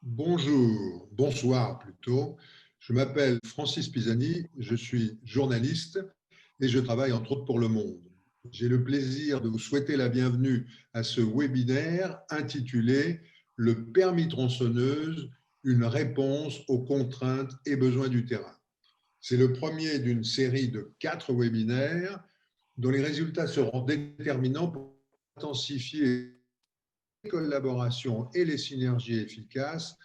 Bonjour, bonsoir plutôt. Je m'appelle Francis Pisani, je suis journaliste et je travaille entre autres pour Le Monde. J'ai le plaisir de vous souhaiter la bienvenue à ce webinaire intitulé Le permis tronçonneuse, une réponse aux contraintes et besoins du terrain. C'est le premier d'une série de 4 webinaires dont les résultats seront déterminants pour intensifier les collaborations et les synergies efficaces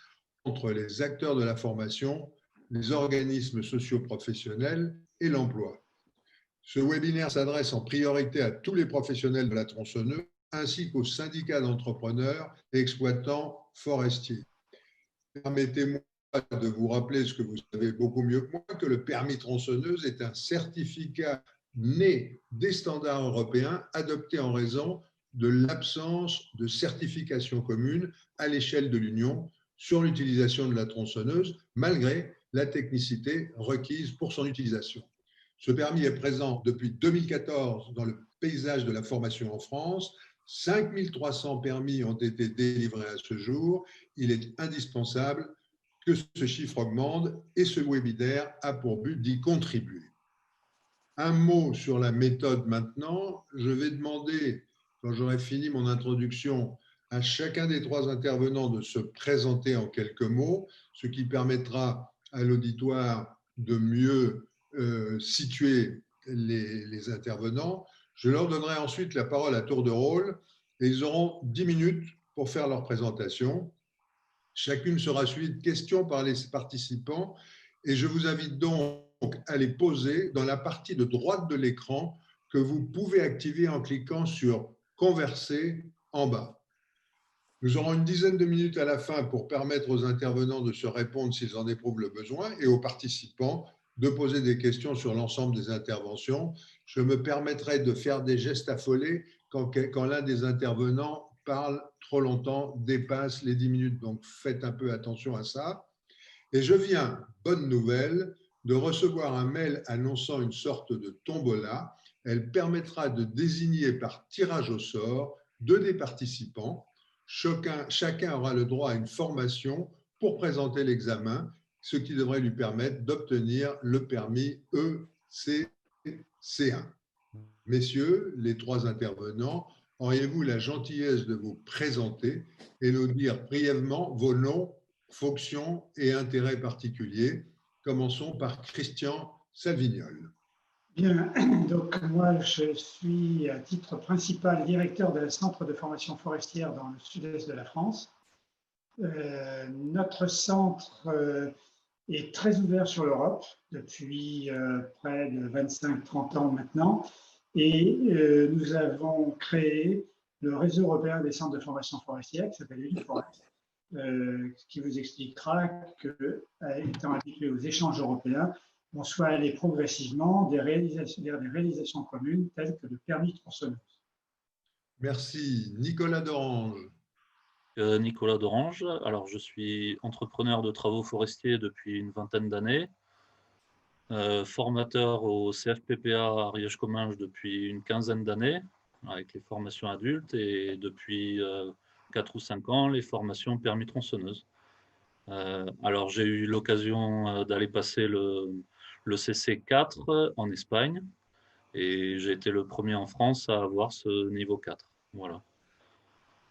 entre les acteurs de la formation, les organismes socio-professionnels et l'emploi. Ce webinaire s'adresse en priorité à tous les professionnels de la tronçonneuse ainsi qu'aux syndicats d'entrepreneurs et exploitants forestiers. Permettez-moi de vous rappeler ce que vous savez beaucoup mieux que moi, que le permis tronçonneuse est un certificat né des standards européens adoptés en raison de l'absence de certification commune à l'échelle de l'Union sur l'utilisation de la tronçonneuse, malgré la technicité requise pour son utilisation. Ce permis est présent depuis 2014 dans le paysage de la formation en France. 5300 permis ont été délivrés à ce jour. Il est indispensable que ce chiffre augmente et ce webinaire a pour but d'y contribuer. Un mot sur la méthode maintenant. Je vais demander, quand j'aurai fini mon introduction, à chacun des 3 intervenants de se présenter en quelques mots, ce qui permettra à l'auditoire de mieux situer les intervenants. Je leur donnerai ensuite la parole à tour de rôle et ils auront 10 minutes pour faire leur présentation. Chacune sera suivie de questions par les participants et je vous invite donc à les poser dans la partie de droite de l'écran que vous pouvez activer en cliquant sur « Converser » en bas. Nous aurons une dizaine de minutes à la fin pour permettre aux intervenants de se répondre s'ils en éprouvent le besoin et aux participants de poser des questions sur l'ensemble des interventions. Je me permettrai de faire des gestes affolés quand l'un des intervenants parle trop longtemps, dépasse les 10 minutes. Donc, faites un peu attention à ça. Et je viens, bonne nouvelle, de recevoir un mail annonçant une sorte de tombola. Elle permettra de désigner par tirage au sort 2 des participants. Chacun aura le droit à une formation pour présenter l'examen, ce qui devrait lui permettre d'obtenir le permis ECC1. Messieurs, les 3 intervenants, auriez-vous la gentillesse de vous présenter et nous dire brièvement vos noms, fonctions et intérêts particuliers? Commençons par Christian Salvignol. Bien, donc moi je suis à titre principal directeur d'un centre de formation forestière dans le sud-est de la France. Notre centre est très ouvert sur l'Europe depuis près de 25-30 ans maintenant et nous avons créé le réseau européen des centres de formation forestière qui s'appelle Uniforest, ce qui vous expliquera que, étant habitué aux échanges européens, on soit allé progressivement vers des réalisations communes telles que le permis tronçonneuse. Merci. Nicolas Dorange. Nicolas Dorange. Alors, je suis entrepreneur de travaux forestiers depuis une vingtaine d'années, formateur au CFPPA Ariège-Comminges depuis une quinzaine d'années, avec les formations adultes, et depuis 4 ou 5 ans, les formations permis tronçonneuse. Alors, j'ai eu l'occasion d'aller passer le CC4 en Espagne, et j'ai été le premier en France à avoir ce niveau 4. Voilà.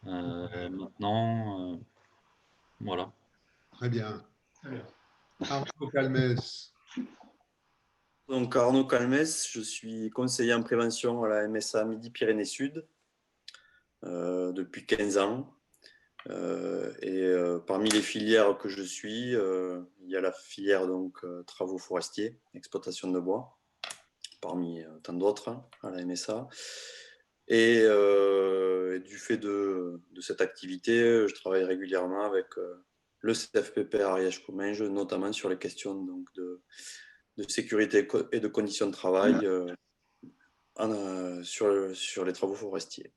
Maintenant, voilà. Très bien. Arnaud Calmès. Donc Arnaud Calmès, je suis conseiller en prévention à la MSA Midi-Pyrénées Sud depuis 15 ans. Parmi les filières que je suis, il y a la filière donc, travaux forestiers, exploitation de bois, parmi tant d'autres à la MSA. Et du fait de cette activité, je travaille régulièrement avec le CFPP Ariège-Comminges, notamment sur les questions donc, de sécurité et de conditions de travail sur les travaux forestiers.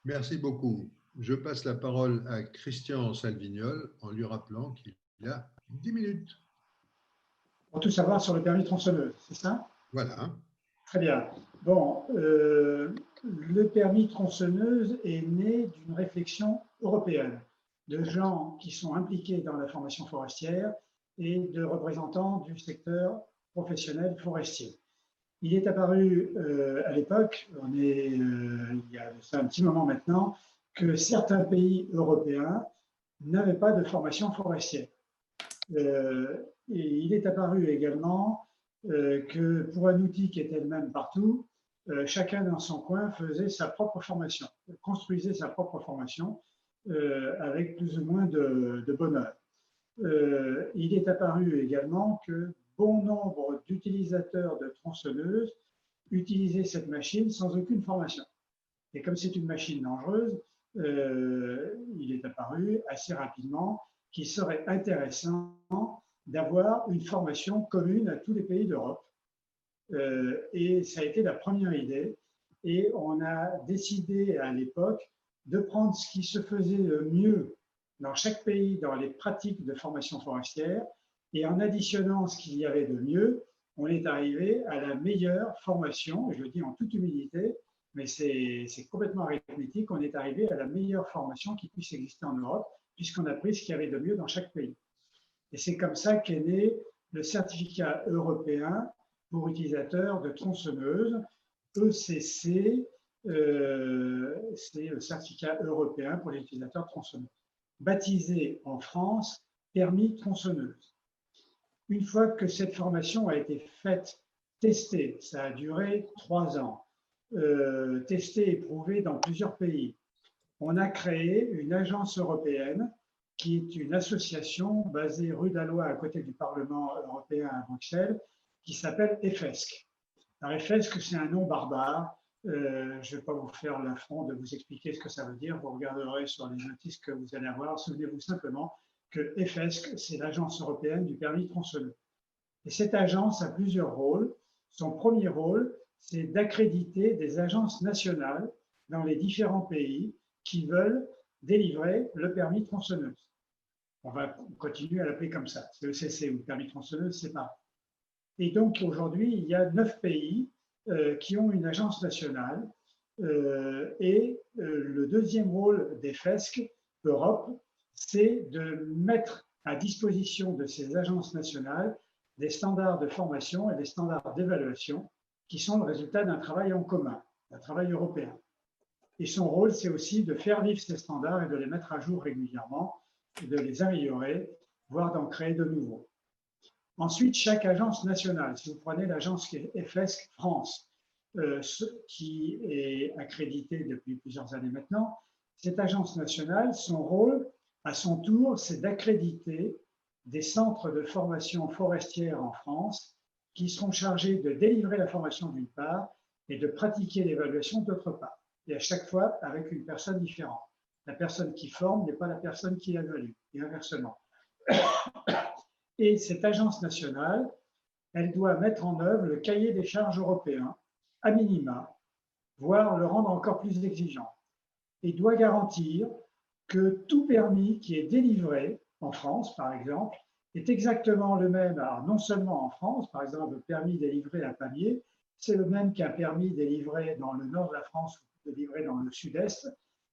Merci beaucoup. Je passe la parole à Christian Salvignol en lui rappelant qu'il a 10 minutes. Pour tout savoir sur le permis tronçonneuse, c'est ça? Voilà. Très bien. Bon, le permis tronçonneuse est né d'une réflexion européenne de gens qui sont impliqués dans la formation forestière et de représentants du secteur professionnel forestier. Il est apparu à l'époque, il y a un petit moment maintenant, que certains pays européens n'avaient pas de formation forestière. Et il est apparu également que pour un outil qui était le même partout, chacun dans son coin faisait sa propre formation, construisait sa propre formation avec plus ou moins de bonheur. Il est apparu également que bon nombre d'utilisateurs de tronçonneuses utilisaient cette machine sans aucune formation. Et comme c'est une machine dangereuse, il est apparu assez rapidement qu'il serait intéressant d'avoir une formation commune à tous les pays d'Europe. Et ça a été la première idée. Et on a décidé à l'époque de prendre ce qui se faisait le mieux dans chaque pays dans les pratiques de formation forestière, et en additionnant ce qu'il y avait de mieux, on est arrivé à la meilleure formation, je le dis en toute humilité, mais c'est complètement arithmétique, on est arrivé à la meilleure formation qui puisse exister en Europe, puisqu'on a pris ce qu'il y avait de mieux dans chaque pays. Et c'est comme ça qu'est né le certificat européen pour utilisateurs de tronçonneuses, ECC, c'est le certificat européen pour les utilisateurs de tronçonneuses, baptisé en France permis tronçonneuse. Une fois que cette formation a été faite, testée, ça a duré 3 ans, testée et prouvée dans plusieurs pays, on a créé une agence européenne qui est une association basée rue d'Alois à côté du Parlement européen à Bruxelles, qui s'appelle EFESC. Alors EFESC, c'est un nom barbare. Je ne vais pas vous faire l'affront de vous expliquer ce que ça veut dire. Vous regarderez sur les notices que vous allez avoir. Souvenez-vous simplement que EFESC, c'est l'agence européenne du permis tronçonneux. Et cette agence a plusieurs rôles. Son premier rôle, c'est d'accréditer des agences nationales dans les différents pays qui veulent délivrer le permis tronçonneuse. On va continuer à l'appeler comme ça. C'est ECC ou permis tronçonneuse, c'est pareil. Et donc aujourd'hui, il y a 9 pays qui ont une agence nationale. Le deuxième rôle des FESC Europe, c'est de mettre à disposition de ces agences nationales des standards de formation et des standards d'évaluation qui sont le résultat d'un travail en commun, d'un travail européen. Et son rôle, c'est aussi de faire vivre ces standards et de les mettre à jour régulièrement, de les améliorer, voire d'en créer de nouveaux. Ensuite, chaque agence nationale, si vous prenez l'agence EFESC France, qui est accréditée depuis plusieurs années maintenant, cette agence nationale, son rôle, à son tour, c'est d'accréditer des centres de formation forestière en France qui seront chargés de délivrer la formation d'une part et de pratiquer l'évaluation d'autre part. Et à chaque fois avec une personne différente. La personne qui forme n'est pas la personne qui évalue, et inversement. Et cette agence nationale, elle doit mettre en œuvre le cahier des charges européen, à minima, voire le rendre encore plus exigeant, et doit garantir que tout permis qui est délivré en France, par exemple, est exactement le même, alors non seulement en France, par exemple, le permis délivré à Pamiers, c'est le même qu'un permis délivré dans le nord de la France ou délivré dans le sud-est.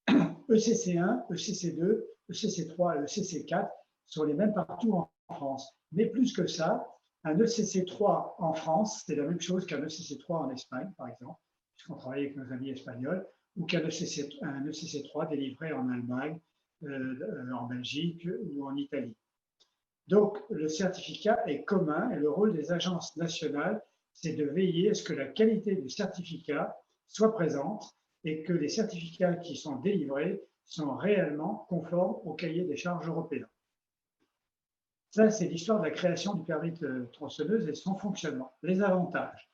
ECC1, ECC2, ECC3 et ECC4 sont les mêmes partout en France. Mais plus que ça, un ECC3 en France, c'est la même chose qu'un ECC3 en Espagne, par exemple, puisqu'on travaille avec nos amis espagnols, ou qu'un ECC3 délivré en Allemagne, en Belgique ou en Italie. Donc, le certificat est commun et le rôle des agences nationales, c'est de veiller à ce que la qualité du certificat soit présente et que les certificats qui sont délivrés sont réellement conformes au cahier des charges européen. Ça, c'est l'histoire de la création du permis de tronçonneuse et son fonctionnement. Les avantages.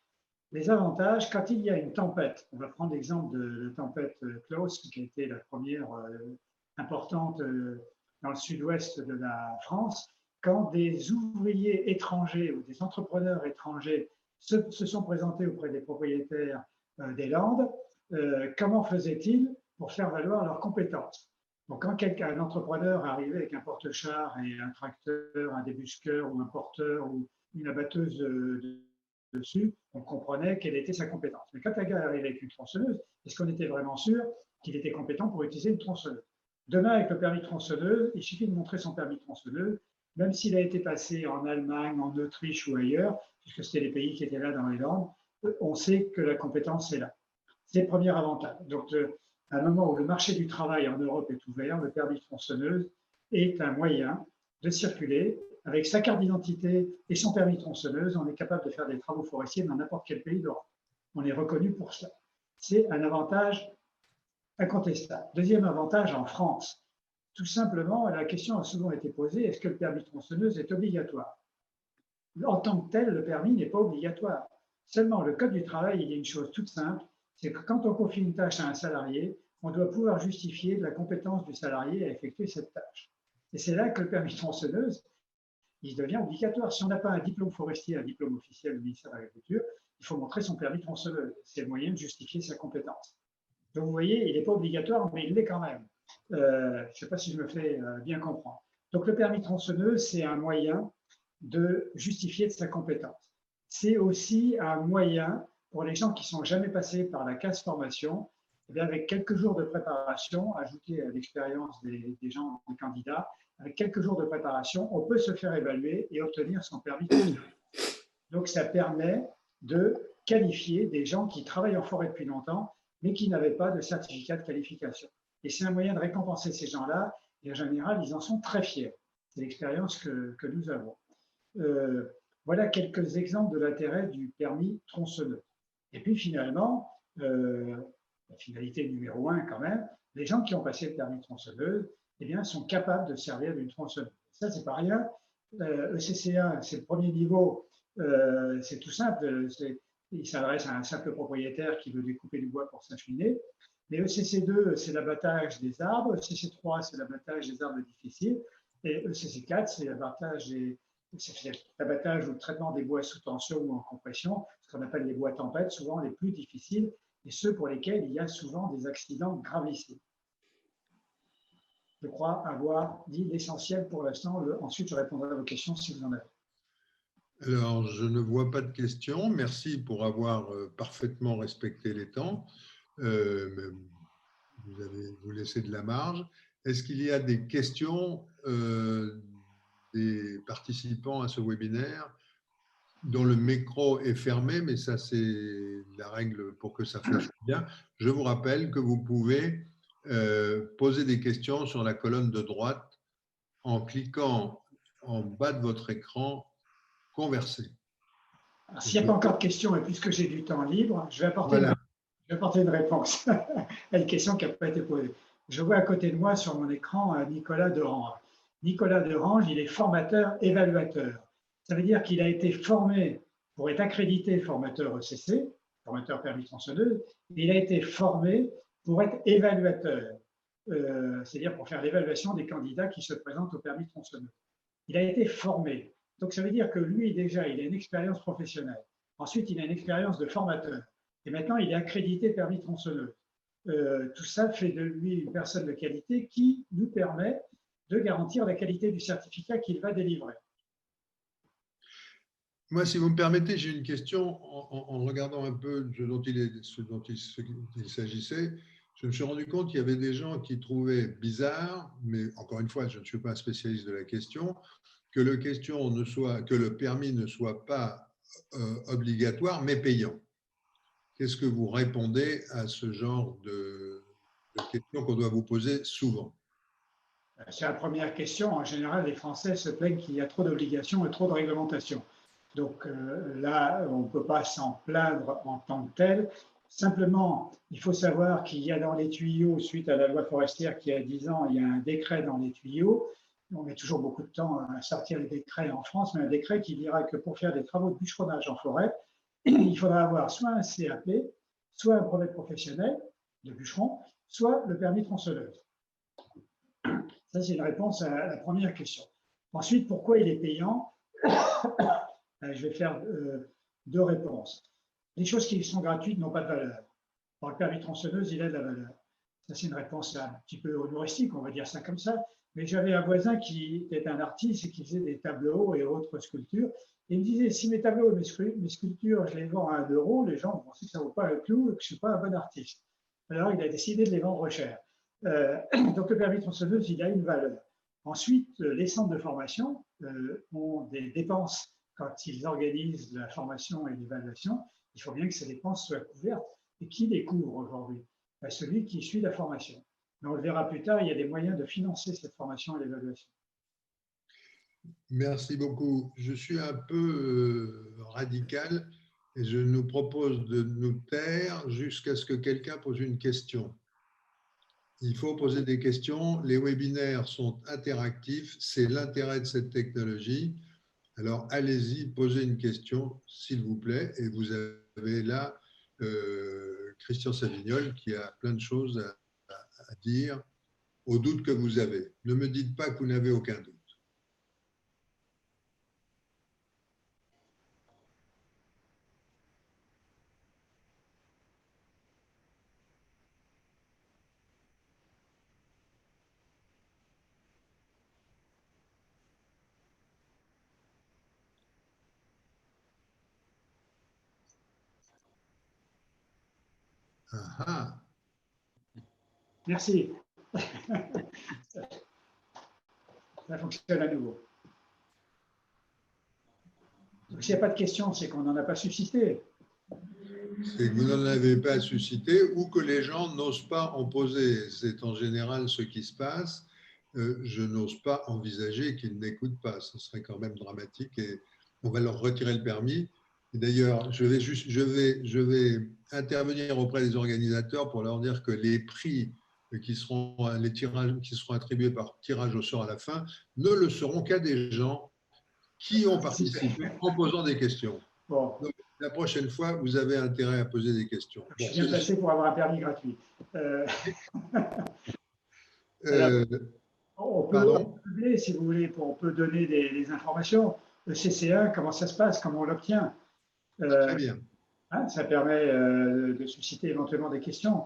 Les avantages, quand il y a une tempête, on va prendre l'exemple de la tempête Klaus, qui a été la première importante dans le sud-ouest de la France, quand des ouvriers étrangers ou des entrepreneurs étrangers se sont présentés auprès des propriétaires des Landes, comment faisaient-ils pour faire valoir leurs compétences? Donc, quand un entrepreneur arrivait avec un porte-char et un tracteur, un débusqueur ou un porteur ou une abatteuse dessus, on comprenait quelle était sa compétence. Mais quand un gars arrivait avec une tronçonneuse, est-ce qu'on était vraiment sûr qu'il était compétent pour utiliser une tronçonneuse? Demain, avec le permis de tronçonneuse, il suffit de montrer son permis de tronçonneuse, même s'il a été passé en Allemagne, en Autriche ou ailleurs, puisque c'était les pays qui étaient là dans les Landes, on sait que la compétence est là. C'est le premier avantage. Donc, à un moment où le marché du travail en Europe est ouvert, le permis de tronçonneuse est un moyen de circuler. Avec sa carte d'identité et son permis de tronçonneuse, on est capable de faire des travaux forestiers dans n'importe quel pays d'Europe. On est reconnu pour ça. C'est un avantage incontestable. Deuxième avantage en France. Tout simplement, la question a souvent été posée, est-ce que le permis de tronçonneuse est obligatoire? En tant que tel, le permis n'est pas obligatoire. Seulement, le Code du travail, il y a une chose toute simple, c'est que quand on confie une tâche à un salarié, on doit pouvoir justifier de la compétence du salarié à effectuer cette tâche. Et c'est là que le permis de tronçonneuse, il devient obligatoire. Si on n'a pas un diplôme forestier, un diplôme officiel du ministère de l'Agriculture, il faut montrer son permis de tronçonneuse. C'est le moyen de justifier sa compétence. Donc vous voyez, il n'est pas obligatoire, mais il l'est quand même. Je ne sais pas si je me fais bien comprendre. Donc le permis de tronçonneuse, c'est un moyen de justifier de sa compétence. C'est aussi un moyen pour les gens qui ne sont jamais passés par la case formation, eh bien avec quelques jours de préparation, ajouté à l'expérience des gens, des candidats, avec quelques jours de préparation, on peut se faire évaluer et obtenir son permis de tronçonneuse. Donc ça permet de qualifier des gens qui travaillent en forêt depuis longtemps, mais qui n'avaient pas de certificat de qualification. Et c'est un moyen de récompenser ces gens-là, et en général, ils en sont très fiers. C'est l'expérience que nous avons. Voilà quelques exemples de l'intérêt du permis tronçonneuse. Et puis finalement, la finalité numéro 1 quand même, les gens qui ont passé le permis tronçonneuse, eh bien, sont capables de servir d'une tronçonneuse. Ça, c'est pas rien. ECC1, c'est le premier niveau, c'est tout simple. Il s'adresse à un simple propriétaire qui veut découper du bois pour s'acheminer. Mais ECC2, c'est l'abattage des arbres. ECC3, c'est l'abattage des arbres difficiles. Et ECC4, c'est l'abattage ou le traitement des bois sous tension ou en compression, ce qu'on appelle les bois tempêtes, souvent les plus difficiles, et ceux pour lesquels il y a souvent des accidents gravissimes. Je crois avoir dit l'essentiel pour l'instant. Ensuite, je répondrai à vos questions si vous en avez. Alors, je ne vois pas de questions. Merci pour avoir parfaitement respecté les temps. Vous laissez de la marge. Est-ce qu'il y a des questions des participants à ce webinaire dont le micro est fermé, mais ça, c'est la règle pour que ça fonctionne bien. Je vous rappelle que vous pouvez poser des questions sur la colonne de droite en cliquant en bas de votre écran « Converser ». S'il n'y a pas encore de questions, et puisque j'ai du temps libre, je vais apporter une réponse à une question qui n'a pas été posée. Je vois à côté de moi sur mon écran Nicolas Derange. Nicolas Derange, il est formateur-évaluateur. Ça veut dire qu'il a été formé pour être accrédité formateur ECC, formateur permis tronçonneuse, et il a été formé pour être évaluateur, c'est-à-dire pour faire l'évaluation des candidats qui se présentent au permis tronçonneuse. Il a été formé. Donc ça veut dire que lui, déjà, il a une expérience professionnelle. Ensuite, il a une expérience de formateur. Et maintenant, il est accrédité permis tronçonneuse. Tout ça fait de lui une personne de qualité qui nous permet de garantir la qualité du certificat qu'il va délivrer. Moi, si vous me permettez, j'ai une question. En regardant un peu ce dont il s'agissait, je me suis rendu compte qu'il y avait des gens qui trouvaient bizarre, mais encore une fois, je ne suis pas un spécialiste de la question, que le permis ne soit pas obligatoire, mais payant. Qu'est-ce que vous répondez à ce genre de questions qu'on doit vous poser souvent? C'est la première question. En général, les Français se plaignent qu'il y a trop d'obligations et trop de réglementations. Donc là, on ne peut pas s'en plaindre en tant que tel. Simplement, il faut savoir qu'il y a dans les tuyaux, suite à la loi forestière qui a 10 ans, il y a un décret dans les tuyaux. On met toujours beaucoup de temps à sortir les décrets en France, mais un décret qui dira que pour faire des travaux de bûcheronnage en forêt, il faudra avoir soit un CAP, soit un brevet professionnel de bûcheron, soit le permis tronçonneuse. Ça, c'est une réponse à la première question. Ensuite, pourquoi il est payant? Je vais faire 2 réponses. Les choses qui sont gratuites n'ont pas de valeur. Pour le permis tronçonneuse, il a de la valeur. Ça, c'est une réponse un petit peu humoristique, on va dire ça comme ça. Mais j'avais un voisin qui était un artiste et qui faisait des tableaux et autres sculptures. Et il me disait, si mes tableaux et mes sculptures, je les vends à 1 €, les gens vont penser que ça ne vaut pas un clou et que je ne suis pas un bon artiste. Alors, il a décidé de les vendre cher. Donc, le permis tronçonneuse, il a une valeur. Ensuite, les centres de formation ont des dépenses quand ils organisent la formation et l'évaluation. Il faut bien que ces dépenses soient couvertes. Et qui les couvre aujourd'hui? Celui qui suit la formation. Mais on le verra plus tard, il y a des moyens de financer cette formation et l'évaluation. Merci beaucoup. Je suis un peu radical et je nous propose de nous taire jusqu'à ce que quelqu'un pose une question. Il faut poser des questions. Les webinaires sont interactifs. C'est l'intérêt de cette technologie. Alors, allez-y, posez une question, s'il vous plaît. Et vous avez là Christian Savignol qui a plein de choses à dire aux doutes que vous avez. Ne me dites pas que vous n'avez aucun doute. Ah, ah. Merci. Ça fonctionne à nouveau. S'il n'y a pas de questions, c'est qu'on n'en a pas suscité. C'est que vous n'en avez pas suscité ou que les gens n'osent pas en poser. C'est en général ce qui se passe. Je n'ose pas envisager qu'ils n'écoutent pas. Ce serait quand même dramatique et on va leur retirer le permis. D'ailleurs, je vais intervenir auprès des organisateurs pour leur dire que les prix qui seront, les tirages qui seront attribués par tirage au sort à la fin ne le seront qu'à des gens qui ont participé en posant des questions. Bon. Donc, la prochaine fois, vous avez intérêt à poser des questions. Je suis bien placé pour avoir un permis gratuit. On peut, si vous voulez, on peut donner des informations. Le CCA, comment ça se passe, comment on l'obtient? Très bien. Hein, ça permet de susciter éventuellement des questions.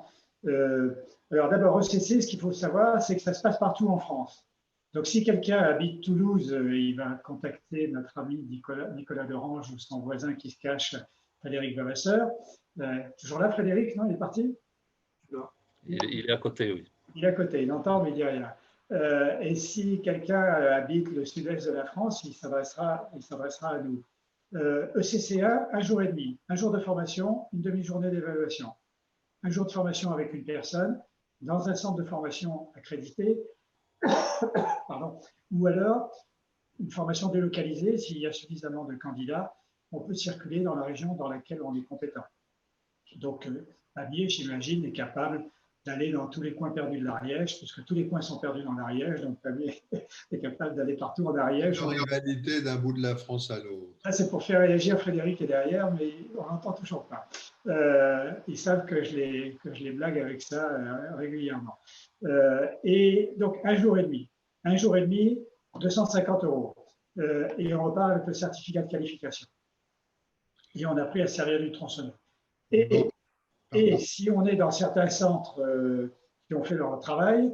Alors d'abord, ECC, ce qu'il faut savoir, c'est que ça se passe partout en France. Donc si quelqu'un habite Toulouse, il va contacter notre ami Nicolas Derange ou son voisin qui se cache, Frédéric Vavasseur. Toujours là, Frédéric? Non, il est parti? Non. Il est à côté, oui. Il est à côté, il entend, mais il dit rien. Et si quelqu'un habite le sud-est de la France, il s'adressera à nous. ECCA, 1 jour et demi, 1 jour de formation, une demi-journée d'évaluation. 1 jour de formation avec une personne dans un centre de formation accrédité, pardon, ou alors une formation délocalisée s'il y a suffisamment de candidats. On peut circuler dans la région dans laquelle on est compétent. Donc, Amiens, j'imagine, est capable d'aller dans tous les coins perdus de l'Ariège, puisque tous les coins sont perdus dans l'Ariège, donc Amiens est capable d'aller partout en Ariège. En rivalité d'un bout de la France à l'autre. C'est pour faire réagir Frédéric est derrière, mais on n'entend toujours pas. Ils savent que je les blague avec ça régulièrement. Et donc, 1 jour et demi. 1 jour et demi, 250 €. Et on repart avec le certificat de qualification. Et on a appris à servir du tronçonneur. Et si on est dans certains centres qui ont fait leur travail,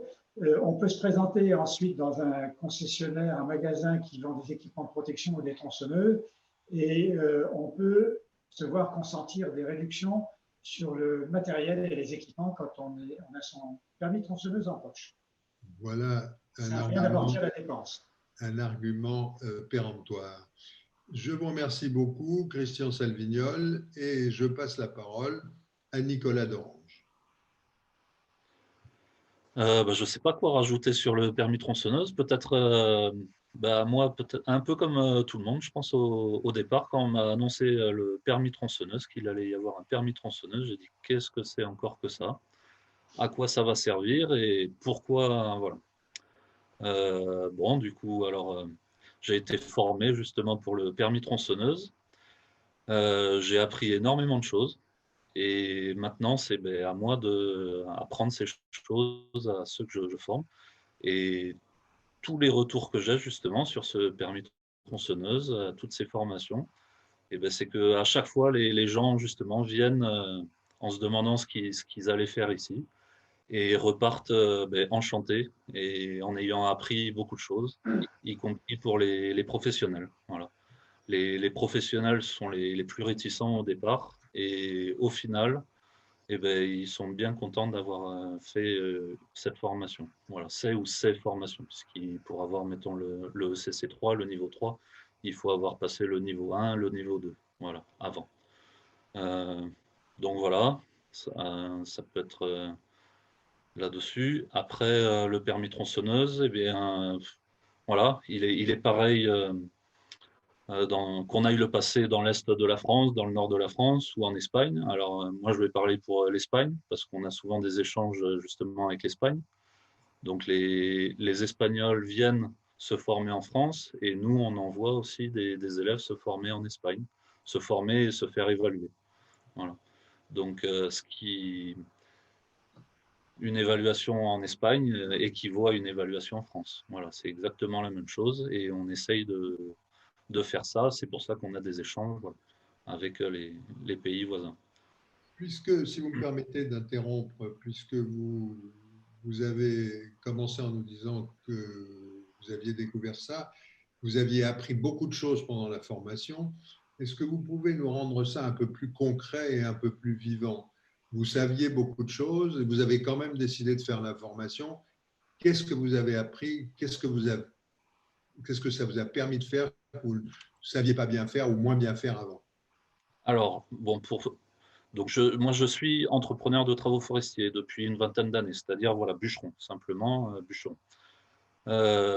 on peut se présenter ensuite dans un concessionnaire, un magasin qui vend des équipements de protection ou des tronçonneuses, et on peut se voir consentir des réductions sur le matériel et les équipements quand on a son permis de tronçonneuse en poche. Voilà un argument péremptoire. Je vous remercie beaucoup, Christian Salvignol, et je passe la parole à Nicolas Derange. Je ne sais pas quoi rajouter sur le permis tronçonneuse. Peut-être, moi, un peu comme tout le monde, je pense au départ, quand on m'a annoncé le permis tronçonneuse, qu'il allait y avoir un permis tronçonneuse, j'ai dit qu'est-ce que c'est encore que ça? À quoi ça va servir et pourquoi? Voilà. Du coup, alors, j'ai été formé justement pour le permis tronçonneuse. J'ai appris énormément de choses. Et maintenant, c'est à moi d'apprendre ces choses à ceux que je forme. Et tous les retours que j'ai justement sur ce permis de tronçonneuse, toutes ces formations, c'est qu'à chaque fois, les gens justement viennent en se demandant ce qu'ils allaient faire ici et repartent enchantés et en ayant appris beaucoup de choses, y compris pour les professionnels. Voilà. Les professionnels sont les plus réticents au départ et au final, eh ben, ils sont bien contents d'avoir fait cette formation. Voilà, ces formations. Pour avoir, mettons, le ECC3, le niveau 3, il faut avoir passé le niveau 1, le niveau 2, voilà, avant. Donc voilà, ça peut être là-dessus. Après, le permis tronçonneuse, eh bien, voilà, il est pareil. Qu'on aille le passer dans l'est de la France, dans le nord de la France ou en Espagne. Alors, moi, je vais parler pour l'Espagne, parce qu'on a souvent des échanges justement avec l'Espagne. Donc, les Espagnols viennent se former en France et nous, on envoie aussi des élèves se former en Espagne, se former et se faire évaluer. Voilà. Donc, une évaluation en Espagne équivaut à une évaluation en France. Voilà, c'est exactement la même chose et on essaye de faire ça. C'est pour ça qu'on a des échanges, voilà, avec les pays voisins. Puisque, si vous me permettez d'interrompre, puisque vous avez commencé en nous disant que vous aviez découvert ça, vous aviez appris beaucoup de choses pendant la formation, est-ce que vous pouvez nous rendre ça un peu plus concret et un peu plus vivant? Vous saviez beaucoup de choses et vous avez quand même décidé de faire la formation. Qu'est-ce que vous avez appris? Qu'est-ce que ça vous a permis de faire que vous ne saviez pas bien faire ou moins bien faire avant? Alors, bon, donc moi, je suis entrepreneur de travaux forestiers depuis une vingtaine d'années, c'est-à-dire voilà, bûcheron, simplement bûcheron.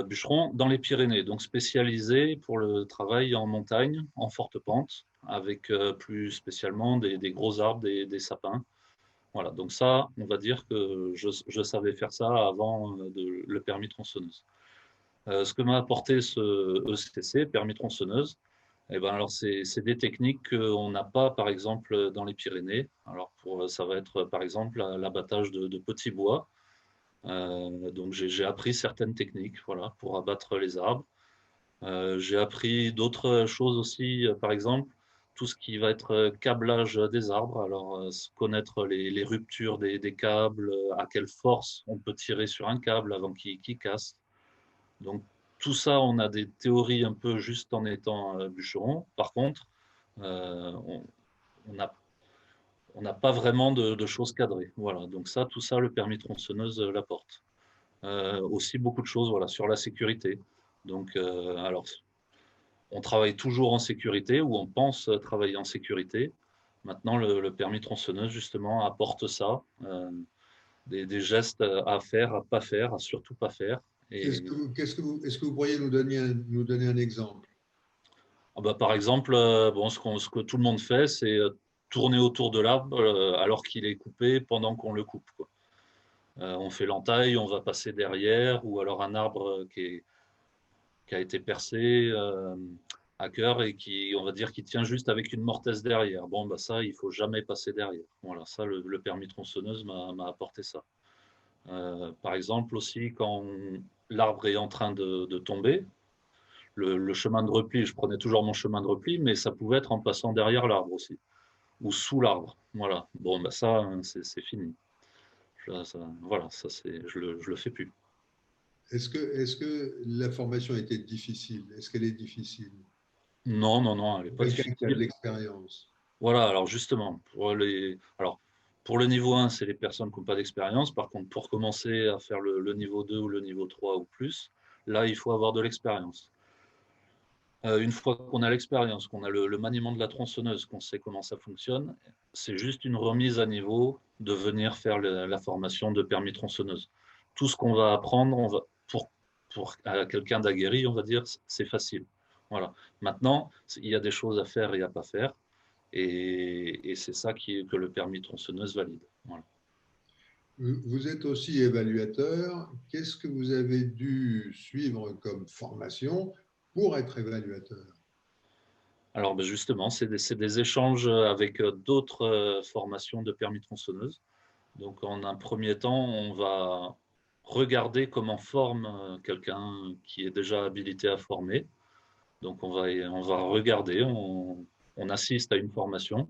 Bûcheron dans les Pyrénées, donc spécialisé pour le travail en montagne, en forte pente, avec plus spécialement des gros arbres, des sapins. Voilà, donc ça, on va dire que je savais faire ça avant le permis tronçonneuse. Ce que m'a apporté ce ECC, permis tronçonneuse, eh ben alors c'est des techniques qu'on n'a pas, par exemple, dans les Pyrénées. Alors ça va être, par exemple, l'abattage de petits bois. Donc j'ai appris certaines techniques, voilà, pour abattre les arbres. J'ai appris d'autres choses aussi, par exemple, tout ce qui va être câblage des arbres. Alors connaître les ruptures des câbles, à quelle force on peut tirer sur un câble avant qu'il casse. Donc, tout ça, on a des théories un peu juste en étant bûcheron. Par contre, euh, on n'a on n'a pas vraiment de choses cadrées. Voilà. Donc ça, tout ça, le permis tronçonneuse l'apporte. Aussi beaucoup de choses, voilà, sur la sécurité. Donc, alors, on travaille toujours en sécurité ou on pense travailler en sécurité. Maintenant, le permis tronçonneuse, justement, apporte ça. Des gestes à faire, à pas faire, à surtout pas faire. Et Est-ce que vous pourriez nous donner un exemple? ah bah, par exemple, bon, ce que tout le monde fait, c'est tourner autour de l'arbre alors qu'il est coupé pendant qu'on le coupe, quoi. On fait l'entaille, on va passer derrière, ou alors un arbre qui a été percé à cœur et qui, on va dire, qui tient juste avec une mortaise derrière. Bon, bah ça, il faut jamais passer derrière. Voilà, ça, le permis tronçonneuse m'a apporté ça. Par exemple aussi, quand l'arbre est en train de tomber, le chemin de repli, je prenais toujours mon chemin de repli, mais ça pouvait être en passant derrière l'arbre aussi, ou sous l'arbre. Voilà. Bon, bah ça, c'est fini. Voilà, ça, je le fais plus. Est-ce que la formation était difficile? Est-ce qu'elle est difficile? Non, non, non, elle n'est pas Quelqu'un qui a de difficile. l'expérience. Voilà, alors justement, pour le niveau 1, c'est les personnes qui n'ont pas d'expérience. Par contre, pour commencer à faire le niveau 2 ou le niveau 3 ou plus, là, il faut avoir de l'expérience. Une fois qu'on a l'expérience, qu'on a le maniement de la tronçonneuse, qu'on sait comment ça fonctionne, c'est juste une remise à niveau de venir faire la formation de permis tronçonneuse. Tout ce qu'on va apprendre, pour quelqu'un d'aguerri, on va dire, c'est facile. Voilà. Maintenant, il y a des choses à faire et à pas faire, et c'est ça que le permis tronçonneuse valide. Voilà. Vous êtes aussi évaluateur. Qu'est-ce que vous avez dû suivre comme formation pour être évaluateur? Alors ben justement, c'est des échanges avec d'autres formations de permis tronçonneuse. Donc, en un premier temps, on va regarder comment forme quelqu'un qui est déjà habilité à former. Donc, on va regarder, on assiste à une formation.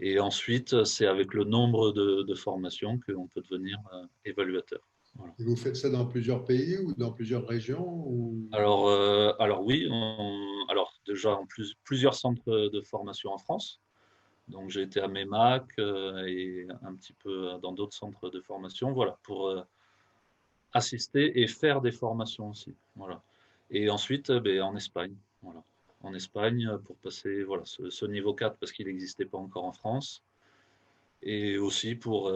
Et ensuite, c'est avec le nombre de formations qu'on peut devenir évaluateur. Voilà. Et vous faites ça dans plusieurs pays ou dans plusieurs régions ou... Alors oui, alors déjà en plusieurs centres de formation en France. Donc, j'ai été à MEMAC et un petit peu dans d'autres centres de formation, voilà, pour assister et faire des formations aussi. Voilà. Et ensuite, en Espagne. Voilà. En Espagne, pour passer voilà, ce niveau 4, parce qu'il n'existait pas encore en France. Et aussi pour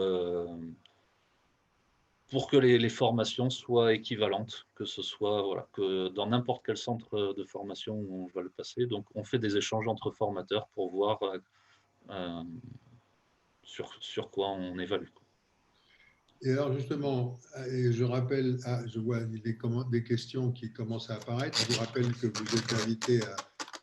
que les formations soient équivalentes, que ce soit voilà, que dans n'importe quel centre de formation où on va le passer. Donc, on fait des échanges entre formateurs pour voir sur quoi on évalue. Et alors justement, et je rappelle, je vois des questions qui commencent à apparaître. Je vous rappelle que vous êtes invité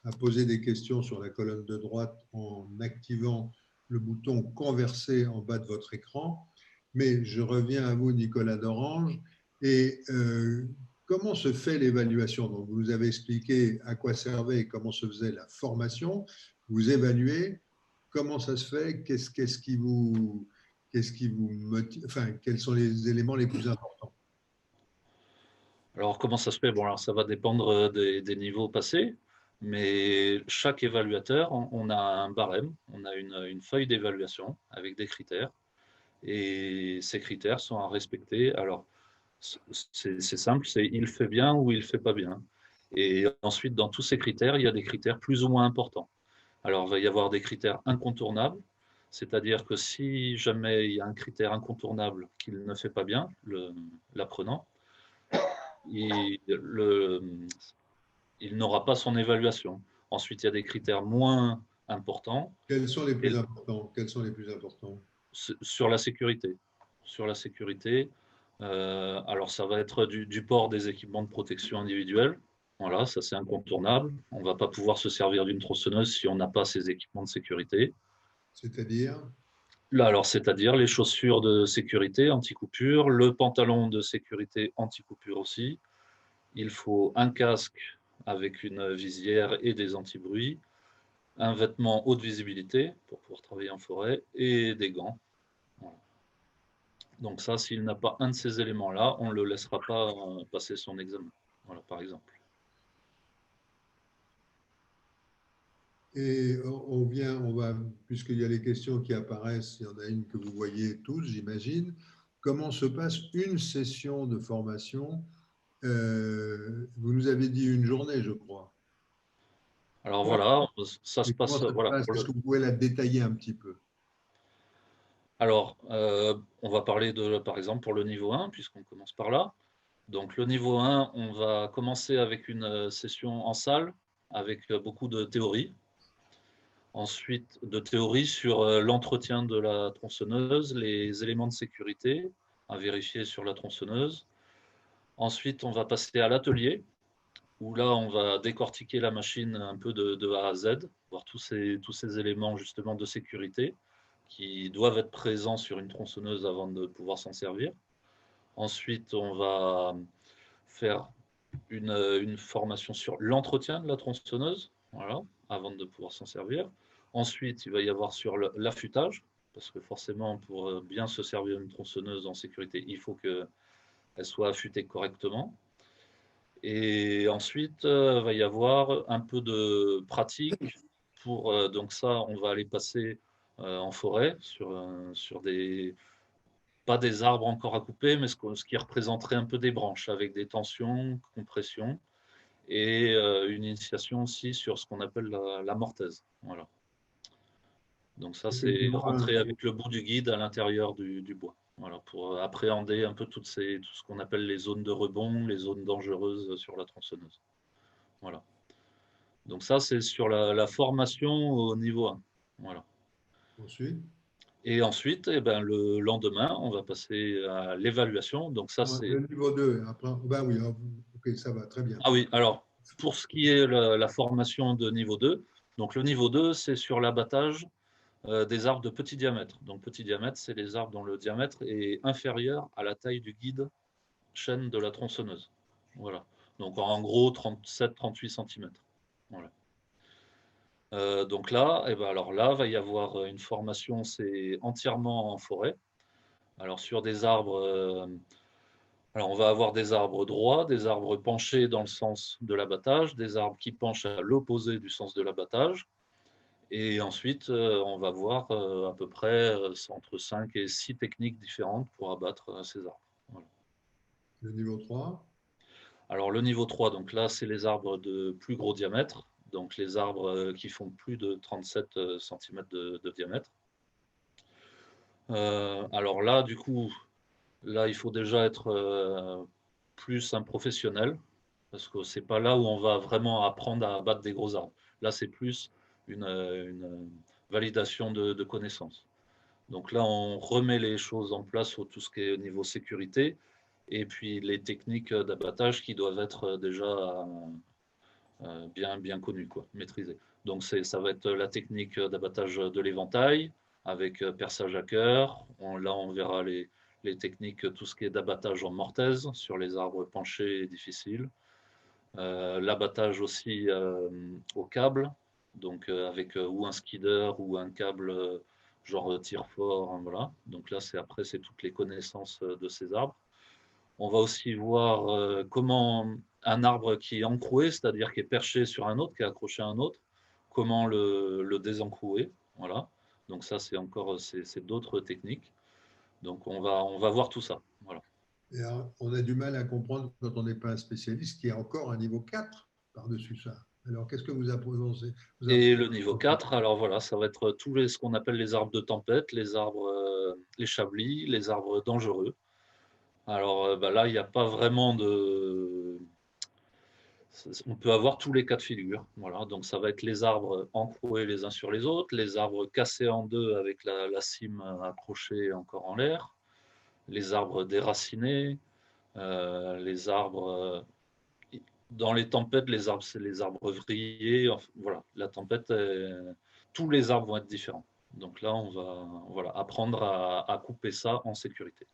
à poser des questions sur la colonne de droite en activant le bouton converser en bas de votre écran. Mais je reviens à vous, Nicolas d'Orange. Et comment se fait l'évaluation? Donc, vous nous avez expliqué à quoi servait et comment se faisait la formation. Vous évaluez. Comment ça se fait? Qu'est-ce qui vous motive, enfin, quels sont les éléments les plus importants? Alors, comment ça se fait? Bon, alors ça va dépendre des niveaux passés, mais chaque évaluateur, on a un barème, on a une feuille d'évaluation avec des critères, et ces critères sont à respecter. Alors, c'est simple, c'est il fait bien ou il fait pas bien. Et ensuite, dans tous ces critères, il y a des critères plus ou moins importants. Alors, il va y avoir des critères incontournables, c'est-à-dire que si jamais il y a un critère incontournable qu'il ne fait pas bien, l'apprenant, il n'aura pas son évaluation. Ensuite, il y a des critères moins importants. Quels sont les plus importants? Quels sont les plus importants? Sur la sécurité. Sur la sécurité, alors ça va être du port des équipements de protection individuelle. Voilà, ça c'est incontournable. On ne va pas pouvoir se servir d'une tronçonneuse si on n'a pas ces équipements de sécurité. C'est-à-dire? Là, alors, c'est-à-dire les chaussures de sécurité anti-coupure, le pantalon de sécurité anti-coupure aussi. Il faut un casque avec une visière et des anti-bruits, un vêtement haute visibilité pour pouvoir travailler en forêt et des gants. Voilà. Donc ça, s'il n'a pas un de ces éléments-là, on ne le laissera pas passer son examen, voilà, par exemple. Et puisqu'il y a les questions qui apparaissent, il y en a une que vous voyez tous, j'imagine. Comment se passe une session de formation? Vous nous avez dit une journée, je crois. Alors voilà, ça Et se comment passe. ça se Voilà, passe? Est-ce que vous pouvez la détailler un petit peu? alors, on va parler par exemple, pour le niveau 1, puisqu'on commence par là. Donc, le niveau 1, on va commencer avec une session en salle, avec beaucoup de théorie. Ensuite, de théorie sur l'entretien de la tronçonneuse, les éléments de sécurité à vérifier sur la tronçonneuse. Ensuite, on va passer à l'atelier, où là, on va décortiquer la machine un peu de A à Z, voir tous ces éléments justement de sécurité qui doivent être présents sur une tronçonneuse avant de pouvoir s'en servir. Ensuite, on va faire une formation sur l'entretien de la tronçonneuse, voilà, avant de pouvoir s'en servir. Ensuite, il va y avoir sur l'affûtage, parce que forcément, pour bien se servir d'une tronçonneuse en sécurité, il faut qu'elle soit affûtée correctement. Et ensuite, il va y avoir un peu de pratique. Donc ça, on va aller passer en forêt sur pas des arbres encore à couper, mais ce qui représenterait un peu des branches avec des tensions, compressions et une initiation aussi sur ce qu'on appelle la mortaise. Voilà. Donc ça, c'est rentrer avec le bout du guide à l'intérieur du bois. Voilà, pour appréhender un peu tout ce qu'on appelle les zones de rebond, les zones dangereuses sur la tronçonneuse. Voilà. Donc ça, c'est sur la formation au niveau 1. Voilà. Ensuite? Et ensuite, le lendemain, on va passer à l'évaluation. Donc ça, c'est... Le niveau 2, après, ben oui, ok, ça va, très bien. Ah oui, alors, pour ce qui est la formation de niveau 2, donc le niveau 2, c'est sur l'abattage des arbres de petit diamètre. Donc petit diamètre, c'est les arbres dont le diamètre est inférieur à la taille du guide chaîne de la tronçonneuse. Voilà. Donc en gros, 37-38 cm. Voilà. Donc là, alors là, va y avoir une formation, c'est entièrement en forêt. Alors sur des arbres, alors on va avoir des arbres droits, des arbres penchés dans le sens de l'abattage, des arbres qui penchent à l'opposé du sens de l'abattage. Et ensuite, on va voir à peu près entre 5 et 6 techniques différentes pour abattre ces arbres. Voilà. Le niveau 3. Alors le niveau 3, donc là, c'est les arbres de plus gros diamètre, donc les arbres qui font plus de 37 cm de diamètre. Alors là, du coup, là, il faut déjà être plus un professionnel, parce que c'est pas là où on va vraiment apprendre à abattre des gros arbres. Là, c'est plus une validation de connaissances. Donc là, on remet les choses en place sur tout ce qui est au niveau sécurité, et puis les techniques d'abattage qui doivent être déjà bien connues, quoi, maîtrisées. Donc ça va être la technique d'abattage de l'éventail, avec perçage à cœur. Là, on verra les techniques, tout ce qui est d'abattage en mortaise sur les arbres penchés et difficiles. L'abattage aussi au câble, donc avec ou un skidder ou un câble genre tire fort, hein, voilà. Donc là, après, c'est toutes les connaissances de ces arbres. On va aussi voir comment un arbre qui est encroué, c'est-à-dire qui est perché sur un autre, qui est accroché à un autre, comment le désencrouer, voilà. Donc ça, c'est d'autres techniques. Donc on va voir tout ça, voilà. Et alors, on a du mal à comprendre quand on n'est pas un spécialiste qu'il y a encore un niveau 4 par-dessus ça. Alors, qu'est-ce que vous apprenez? Et le niveau 4, alors voilà, ça va être ce qu'on appelle les arbres de tempête, les chablis, les arbres dangereux. Alors bah là, il n'y a pas vraiment de. On peut avoir tous les cas de figure. Voilà. Donc ça va être les arbres encroués les uns sur les autres, les arbres cassés en deux avec la cime accrochée encore en l'air, les arbres déracinés, les arbres dans les tempêtes, les arbres, c'est les arbres vrillés. Enfin, voilà, la tempête, tous les arbres vont être différents. Donc là, on va apprendre à couper ça en sécurité.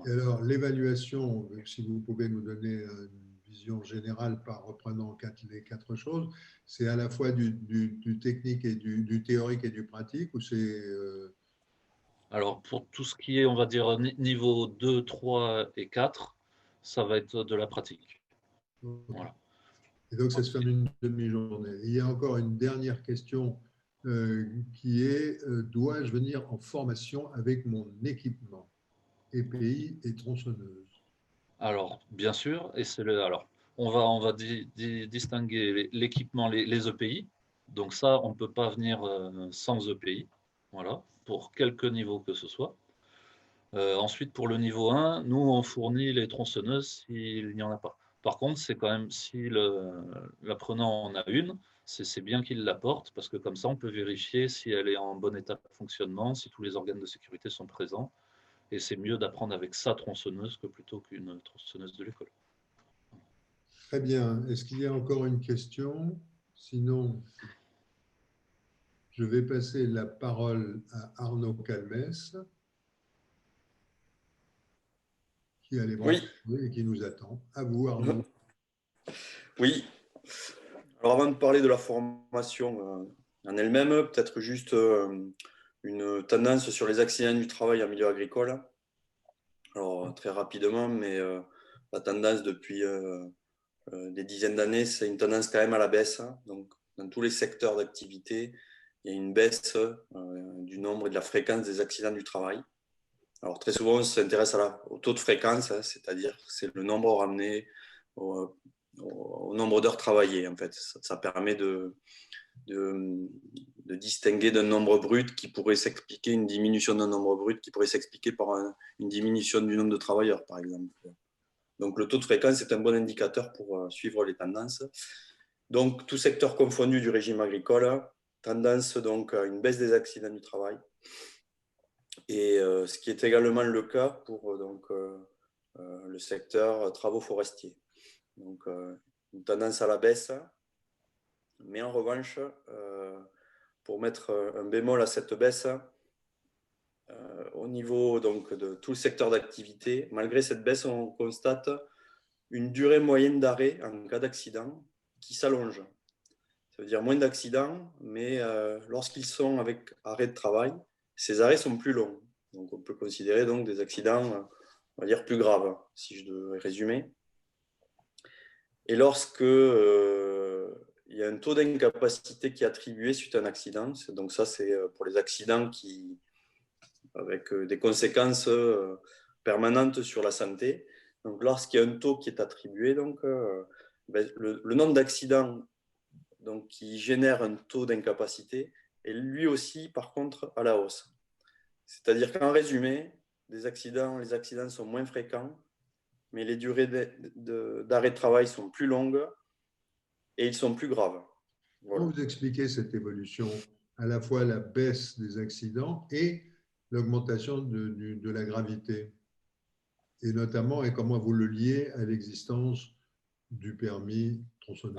Et alors, l'évaluation, si vous pouvez nous donner une vision générale par reprenant les quatre choses, c'est à la fois du technique et du théorique et du pratique, ou c'est Alors, pour tout ce qui est, on va dire, niveau 2, 3 et 4, ça va être de la pratique. okay. Voilà. Et donc, ça se fait en une demi-journée. Il y a encore une dernière question qui est, dois-je venir en formation avec mon équipement, EPI et tronçonneuse? Alors, bien sûr, alors, on va distinguer l'équipement, les EPI. Donc ça, on ne peut pas venir sans EPI. Voilà, pour quelque niveau que ce soit. Ensuite, pour le niveau 1, nous, on fournit les tronçonneuses s'il n'y en a pas. Par contre, c'est quand même, si l'apprenant en a une, c'est bien qu'il l'apporte, parce que comme ça, on peut vérifier si elle est en bon état de fonctionnement, si tous les organes de sécurité sont présents. Et c'est mieux d'apprendre avec sa tronçonneuse que plutôt qu'une tronçonneuse de l'école. Très bien. Est-ce qu'il y a encore une question? Sinon, je vais passer la parole à Arnaud Calmès, qui a les bras Oui. et qui nous attend. À vous, Arnaud. Oui. Alors avant de parler de la formation en elle-même, peut-être juste une tendance sur les accidents du travail en milieu agricole. Alors très rapidement, mais la tendance depuis des dizaines d'années, c'est une tendance quand même à la baisse. Donc dans tous les secteurs d'activité, il y a une baisse du nombre et de la fréquence des accidents du travail. Alors très souvent, on s'intéresse au taux de fréquence, c'est-à-dire c'est le nombre ramené au nombre d'heures travaillées. En fait, ça permet de distinguer d'un nombre brut qui pourrait s'expliquer, une diminution d'un nombre brut qui pourrait s'expliquer par une diminution du nombre de travailleurs, par exemple. Donc le taux de fréquence est un bon indicateur pour suivre les tendances. Donc tout secteur confondu du régime agricole, tendance donc à une baisse des accidents du travail. Et ce qui est également le cas pour le secteur travaux forestiers. Donc une tendance à la baisse, mais en revanche, pour mettre un bémol à cette baisse, au niveau donc, de tout le secteur d'activité, malgré cette baisse, on constate une durée moyenne d'arrêt en cas d'accident qui s'allonge. Ça veut dire moins d'accidents, mais lorsqu'ils sont avec arrêt de travail, ces arrêts sont plus longs. Donc on peut considérer donc des accidents, on va dire, plus graves, si je devais résumer. Et lorsque il y a un taux d'incapacité qui est attribué suite à un accident. Donc ça, c'est pour les accidents avec des conséquences permanentes sur la santé. Donc lorsqu'il y a un taux qui est attribué, donc, le nombre d'accidents qui génère un taux d'incapacité est lui aussi, par contre, à la hausse. C'est-à-dire qu'en résumé, les accidents sont moins fréquents, mais les durées d'arrêt de travail sont plus longues et ils sont plus graves. Voilà. Comment vous expliquez cette évolution, à la fois la baisse des accidents et l'augmentation de la gravité? Et notamment, et comment vous le liez à l'existence du permis tronçonneuse?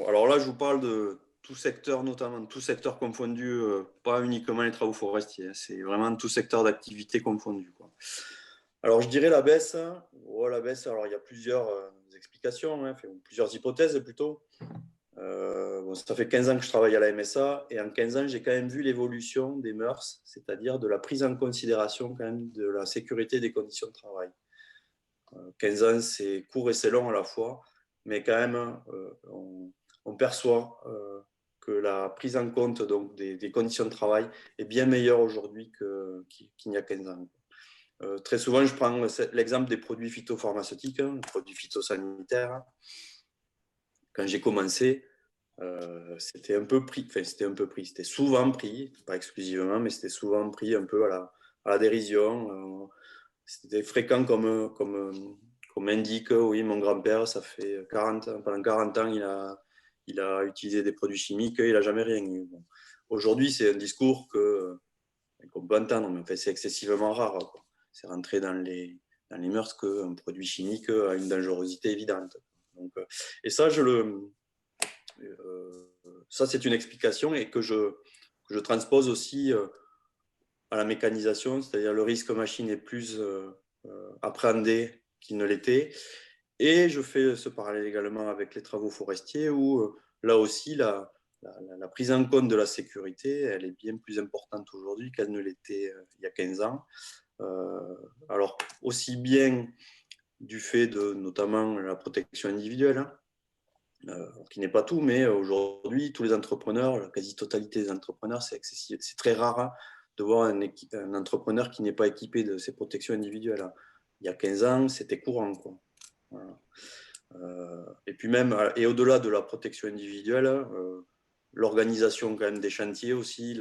Alors là, je vous parle de tout secteur, notamment tout secteur confondu, pas uniquement les travaux forestiers, c'est vraiment tout secteur d'activité confondu, quoi. Alors, je dirais la baisse. La baisse, alors il y a plusieurs explications, plusieurs hypothèses plutôt. Ça fait 15 ans que je travaille à la MSA et en 15 ans, j'ai quand même vu l'évolution des mœurs, c'est-à-dire de la prise en considération quand même de la sécurité des conditions de travail. 15 ans, c'est court et c'est long à la fois, mais quand même, on perçoit que la prise en compte donc, des conditions de travail est bien meilleure aujourd'hui qu'il y a 15 ans. Très souvent, je prends l'exemple des produits phytopharmaceutiques, produits phytosanitaires. Quand j'ai commencé, c'était souvent pris, pas exclusivement, mais c'était souvent pris un peu à la dérision. C'était fréquent comme indique, oui, mon grand-père, ça fait pendant 40 ans, il a utilisé des produits chimiques, il n'a jamais rien eu. Bon. Aujourd'hui, c'est un discours qu'on peut entendre, mais c'est excessivement rare, quoi. C'est rentré dans les mœurs qu'un produit chimique a une dangerosité évidente. Donc, et ça, ça, c'est une explication et que je transpose aussi à la mécanisation, c'est-à-dire le risque machine est plus appréhendé qu'il ne l'était. Et je fais ce parallèle également avec les travaux forestiers où là aussi, la prise en compte de la sécurité, elle est bien plus importante aujourd'hui qu'elle ne l'était il y a 15 ans. Alors, aussi bien du fait de notamment la protection individuelle, qui n'est pas tout, mais aujourd'hui, tous les entrepreneurs, la quasi-totalité des entrepreneurs, c'est très rare de voir un entrepreneur qui n'est pas équipé de ces protections individuelles. Il y a 15 ans, c'était courant, quoi. Voilà. Et puis même, et au-delà de la protection individuelle, l'organisation quand même des chantiers aussi,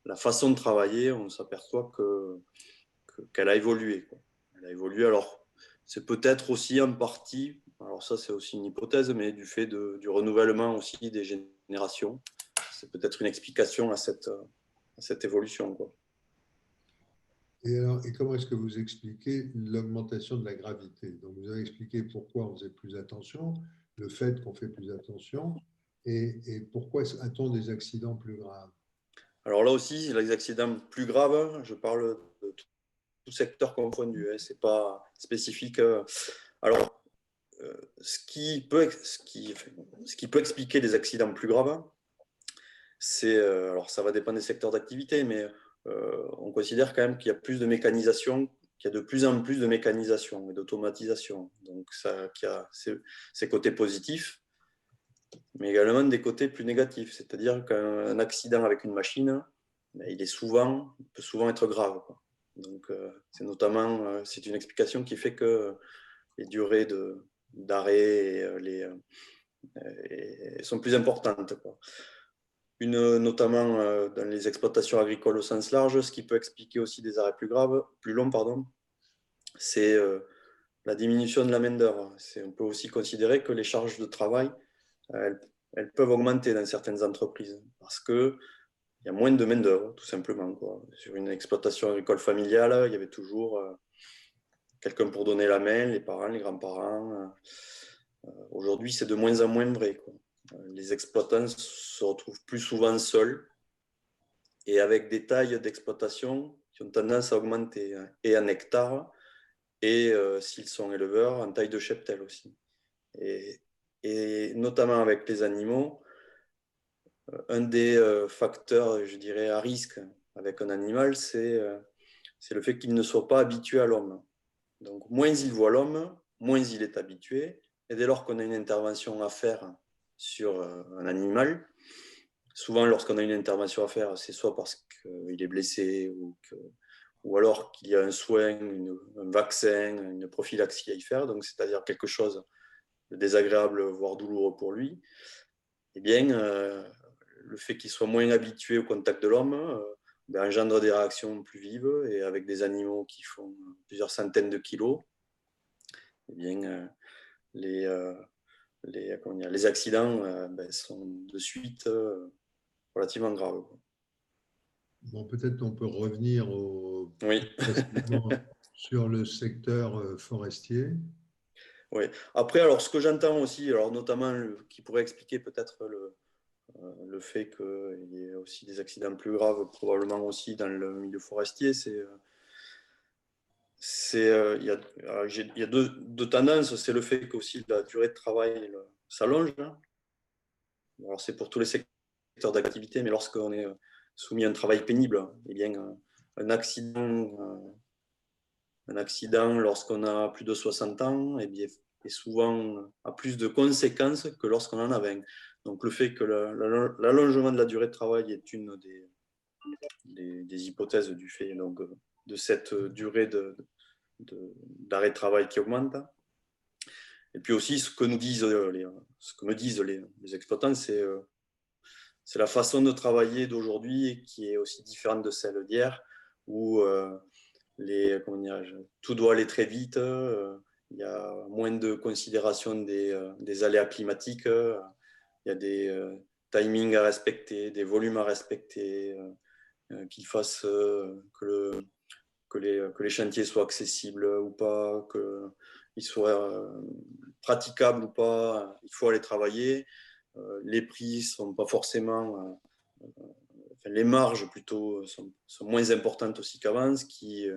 la façon de travailler, on s'aperçoit qu'elle a évolué, quoi. Elle a évolué, alors c'est peut-être aussi en partie, alors ça c'est aussi une hypothèse, mais du fait du renouvellement aussi des générations. C'est peut-être une explication à cette évolution, quoi. Et comment est-ce que vous expliquez l'augmentation de la gravité? Donc, vous avez expliqué pourquoi on faisait plus attention, le fait qu'on fait plus attention, et pourquoi a-t-on des accidents plus graves? Alors là aussi, les accidents plus graves, je parle de tout secteur confondu, hein, c'est pas spécifique. Alors, ce qui peut expliquer les accidents plus graves, c'est, alors ça va dépendre des secteurs d'activité, mais on considère quand même qu'il y a plus de mécanisation, qu'il y a de plus en plus de mécanisation et d'automatisation. Donc, ça, qui a ses côtés positifs, mais également des côtés plus négatifs. C'est-à-dire qu'un accident avec une machine, il peut souvent être grave, quoi. Donc, c'est une explication qui fait que les durées d'arrêt sont plus importantes, quoi. Notamment dans les exploitations agricoles au sens large, ce qui peut expliquer aussi des arrêts plus longs, c'est la diminution de la main-d'œuvre. On peut aussi considérer que les charges de travail, elles peuvent augmenter dans certaines entreprises parce qu'il y a moins de main-d'œuvre, tout simplement, quoi. Sur une exploitation agricole familiale, il y avait toujours quelqu'un pour donner la main, les parents, les grands-parents. Aujourd'hui, c'est de moins en moins vrai, quoi. Les exploitants se retrouvent plus souvent seuls et avec des tailles d'exploitation qui ont tendance à augmenter, hein, et en hectares, et s'ils sont éleveurs, en taille de cheptel aussi. Et notamment avec les animaux, un des facteurs, je dirais, à risque avec un animal, c'est le fait qu'il ne soit pas habitué à l'homme. Donc, moins il voit l'homme, moins il est habitué. Et dès lors qu'on a une intervention à faire sur un animal. Souvent, lorsqu'on a une intervention à faire, c'est soit parce qu'il est blessé ou alors qu'il y a un soin, un vaccin, une prophylaxie à y faire, donc c'est-à-dire quelque chose de désagréable, voire douloureux pour lui. Eh bien, le fait qu'il soit moins habitué au contact de l'homme engendre des réactions plus vives, et avec des animaux qui font plusieurs centaines de kilos, eh bien, les accidents sont de suite relativement graves. Bon, peut-être qu'on peut revenir Oui. sur le secteur forestier. Oui. Après, alors, ce que j'entends aussi, alors, notamment, qui pourrait expliquer peut-être le fait qu'il y ait aussi des accidents plus graves, probablement aussi dans le milieu forestier, il y a deux tendances. C'est le fait qu'aussi la durée de travail s'allonge. Alors, c'est pour tous les secteurs d'activité, mais lorsqu'on est soumis à un travail pénible, eh bien, un accident lorsqu'on a plus de 60 ans eh bien, est souvent a plus de conséquences que lorsqu'on en a 20. Donc, le fait que l'allongement de la durée de travail est une des hypothèses du fait donc, de cette durée d'arrêt de travail qui augmente. Et puis aussi, ce que me disent les exploitants, c'est la façon de travailler d'aujourd'hui qui est aussi différente de celle d'hier, où tout doit aller très vite, il y a moins de considération des aléas climatiques, il y a des timings à respecter, des volumes à respecter, qu'il fasse que les chantiers soient accessibles ou pas, qu'ils soient praticables ou pas, il faut aller travailler. Les prix sont pas forcément, les marges plutôt sont moins importantes aussi qu'avant, ce qui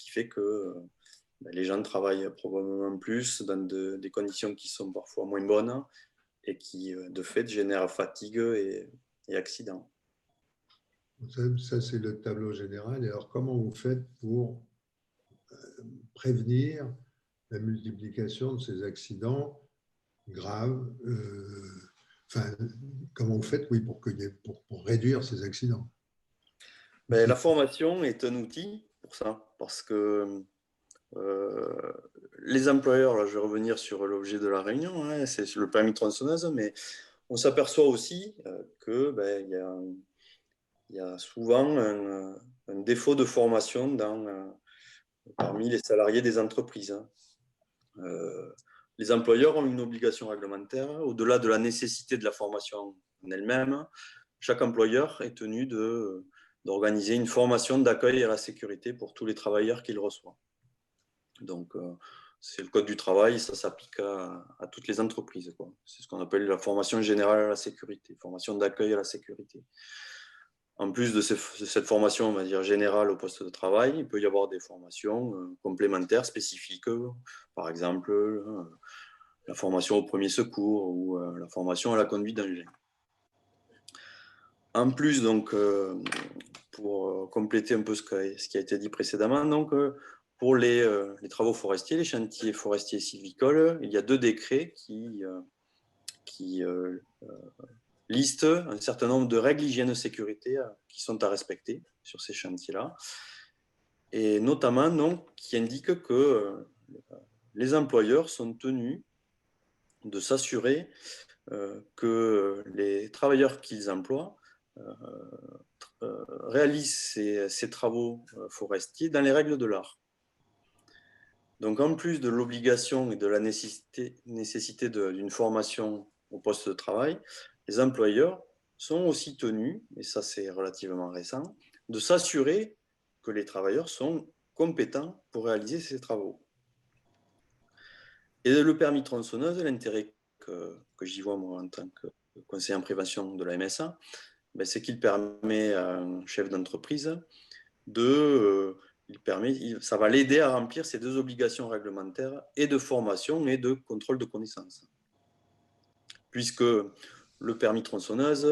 fait que les gens travaillent probablement plus dans des conditions qui sont parfois moins bonnes et qui, de fait, génèrent fatigue et accidents. Ça, c'est le tableau général. Et alors, comment vous faites pour prévenir la multiplication de ces accidents graves comment vous faites, oui, pour réduire ces accidents? La formation est un outil pour ça, parce que les employeurs, là, je vais revenir sur l'objet de la réunion, hein, c'est le permis de tronçonneuse, mais on s'aperçoit aussi qu'il y a souvent un défaut de formation parmi les salariés des entreprises. Les employeurs ont une obligation réglementaire, au-delà de la nécessité de la formation en elle-même. Chaque employeur est tenu d'organiser une formation d'accueil à la sécurité pour tous les travailleurs qu'il reçoit. Donc, c'est le code du travail, ça s'applique à toutes les entreprises. C'est ce qu'on appelle la formation générale à la sécurité, formation d'accueil à la sécurité. En plus de cette formation, on va dire, générale au poste de travail, il peut y avoir des formations complémentaires, spécifiques, par exemple la formation au premier secours ou la formation à la conduite d'engin. En plus, donc, pour compléter un peu ce qui a été dit précédemment, donc, pour les travaux forestiers, les chantiers forestiers sylvicoles, il y a 2 décrets qui listent un certain nombre de règles hygiène-sécurité qui sont à respecter sur ces chantiers-là. Et notamment, donc, qui indiquent que les employeurs sont tenus de s'assurer que les travailleurs qu'ils emploient réalisent ces travaux forestiers dans les règles de l'art. Donc, en plus de l'obligation et de la nécessité d'une formation au poste de travail, les employeurs sont aussi tenus, et ça c'est relativement récent, de s'assurer que les travailleurs sont compétents pour réaliser ces travaux. Et le permis tronçonneuse, l'intérêt que j'y vois moi en tant que conseiller en prévention de la MSA, c'est qu'il permet à un chef d'entreprise ça va l'aider à remplir ces 2 obligations réglementaires et de formation et de contrôle de connaissances. Puisque le permis tronçonneuse,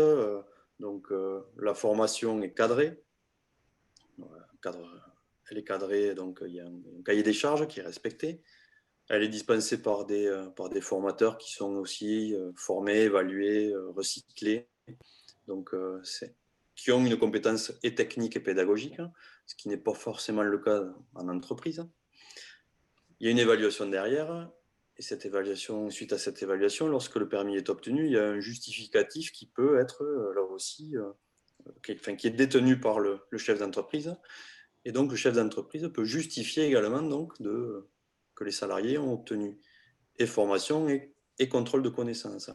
la formation est cadrée. Elle est cadrée, donc il y a un cahier des charges qui est respecté. Elle est dispensée par des formateurs qui sont aussi formés, évalués, recyclés, donc qui ont une compétence et technique et pédagogique, ce qui n'est pas forcément le cas en entreprise. Il y a une évaluation derrière, et suite à cette évaluation, lorsque le permis est obtenu, il y a un justificatif qui peut être là aussi, qui est détenu par le chef d'entreprise. Et donc, le chef d'entreprise peut justifier également donc, que les salariés ont obtenu et formation et contrôle de connaissances.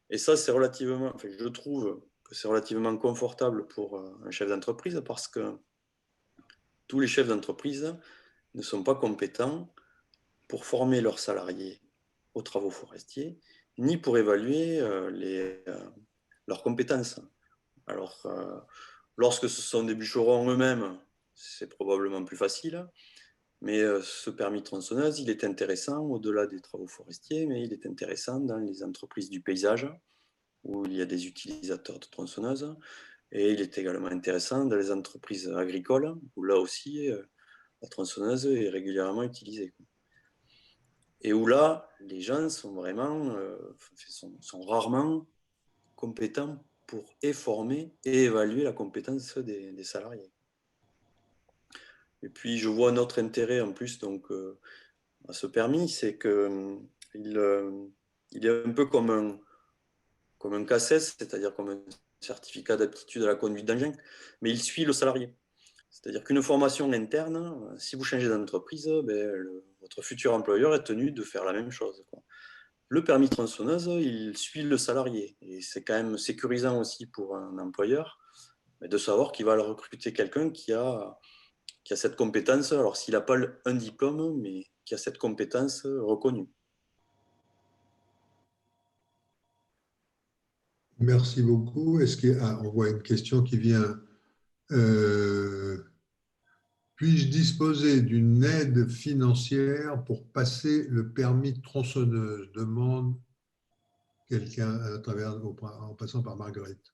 Et ça, c'est relativement, je trouve que c'est relativement confortable pour un chef d'entreprise parce que tous les chefs d'entreprise ne sont pas compétents pour former leurs salariés aux travaux forestiers, ni pour évaluer leurs compétences. Alors, lorsque ce sont des bûcherons eux-mêmes, c'est probablement plus facile, mais ce permis tronçonneuse, il est intéressant au-delà des travaux forestiers, mais il est intéressant dans les entreprises du paysage, où il y a des utilisateurs de tronçonneuses, et il est également intéressant dans les entreprises agricoles, où là aussi, la tronçonneuse est régulièrement utilisée. Et où là, les gens sont vraiment, sont rarement compétents pour former et évaluer la compétence des salariés. Et puis, je vois un autre intérêt en plus donc, à ce permis, c'est qu'il il est un peu comme un CACES, c'est-à-dire comme un certificat d'aptitude à la conduite d'engin, mais il suit le salarié. C'est-à-dire qu'une formation interne, si vous changez d'entreprise, votre futur employeur est tenu de faire la même chose, quoi. Le permis tronçonneuse, il suit le salarié. Et c'est quand même sécurisant aussi pour un employeur de savoir qu'il va recruter quelqu'un qui a cette compétence, alors s'il n'a pas un diplôme, mais qui a cette compétence reconnue. Merci beaucoup. On voit une question qui vient. Puis-je disposer d'une aide financière pour passer le permis de tronçonneuse? Demande quelqu'un en passant par Marguerite.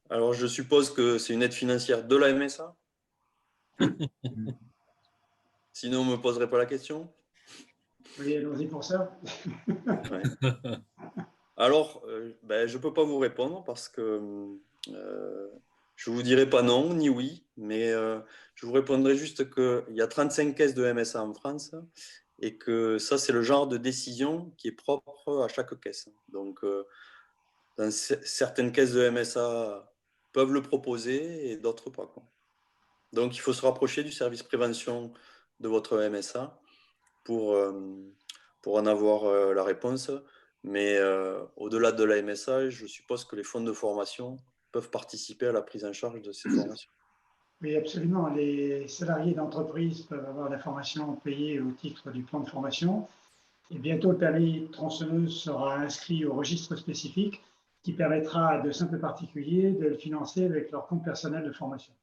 Alors, je suppose que c'est une aide financière de la MSA. Sinon, on ne me poserait pas la question. Oui, allons-y pour ça. Ouais. Alors, je ne peux pas vous répondre parce que je ne vous dirai pas non ni oui, mais je vous répondrai juste qu'il y a 35 caisses de MSA en France et que ça, c'est le genre de décision qui est propre à chaque caisse. Donc, dans certaines caisses de MSA peuvent le proposer et d'autres pas, quoi. Donc, il faut se rapprocher du service prévention de votre MSA pour en avoir la réponse. Mais au-delà de la MSA, je suppose que les fonds de formation peuvent participer à la prise en charge de ces formations. Oui, absolument. Les salariés d'entreprise peuvent avoir la formation payée au titre du plan de formation. Et bientôt, le permis tronçonneuse sera inscrit au registre spécifique qui permettra à de simples particuliers de le financer avec leur compte personnel de formation.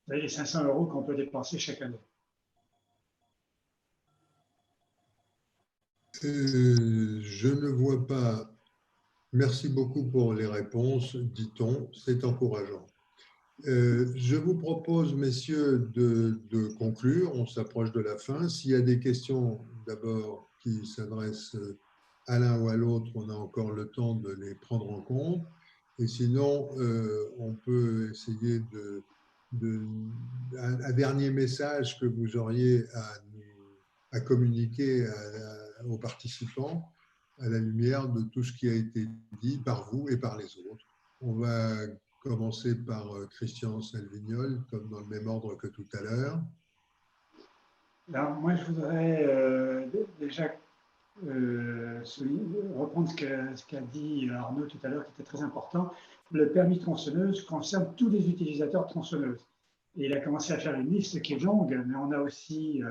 Vous voyez les 500 € qu'on peut dépenser chaque année. Je ne vois pas. Merci beaucoup pour les réponses, dit-on. C'est encourageant. Je vous propose, messieurs, de conclure. On s'approche de la fin. S'il y a des questions, d'abord, qui s'adressent à l'un ou à l'autre, on a encore le temps de les prendre en compte. Et sinon, on peut essayer un dernier message que vous auriez à communiquer aux participants à la lumière de tout ce qui a été dit par vous et par les autres. On va commencer par Christian Salvignol, comme dans le même ordre que tout à l'heure. Alors, moi, je voudrais déjà reprendre ce qu'a dit Arnaud tout à l'heure, qui était très important. Le permis tronçonneuse concerne tous les utilisateurs de tronçonneuses. Et il a commencé à faire une liste qui est longue, mais on a aussi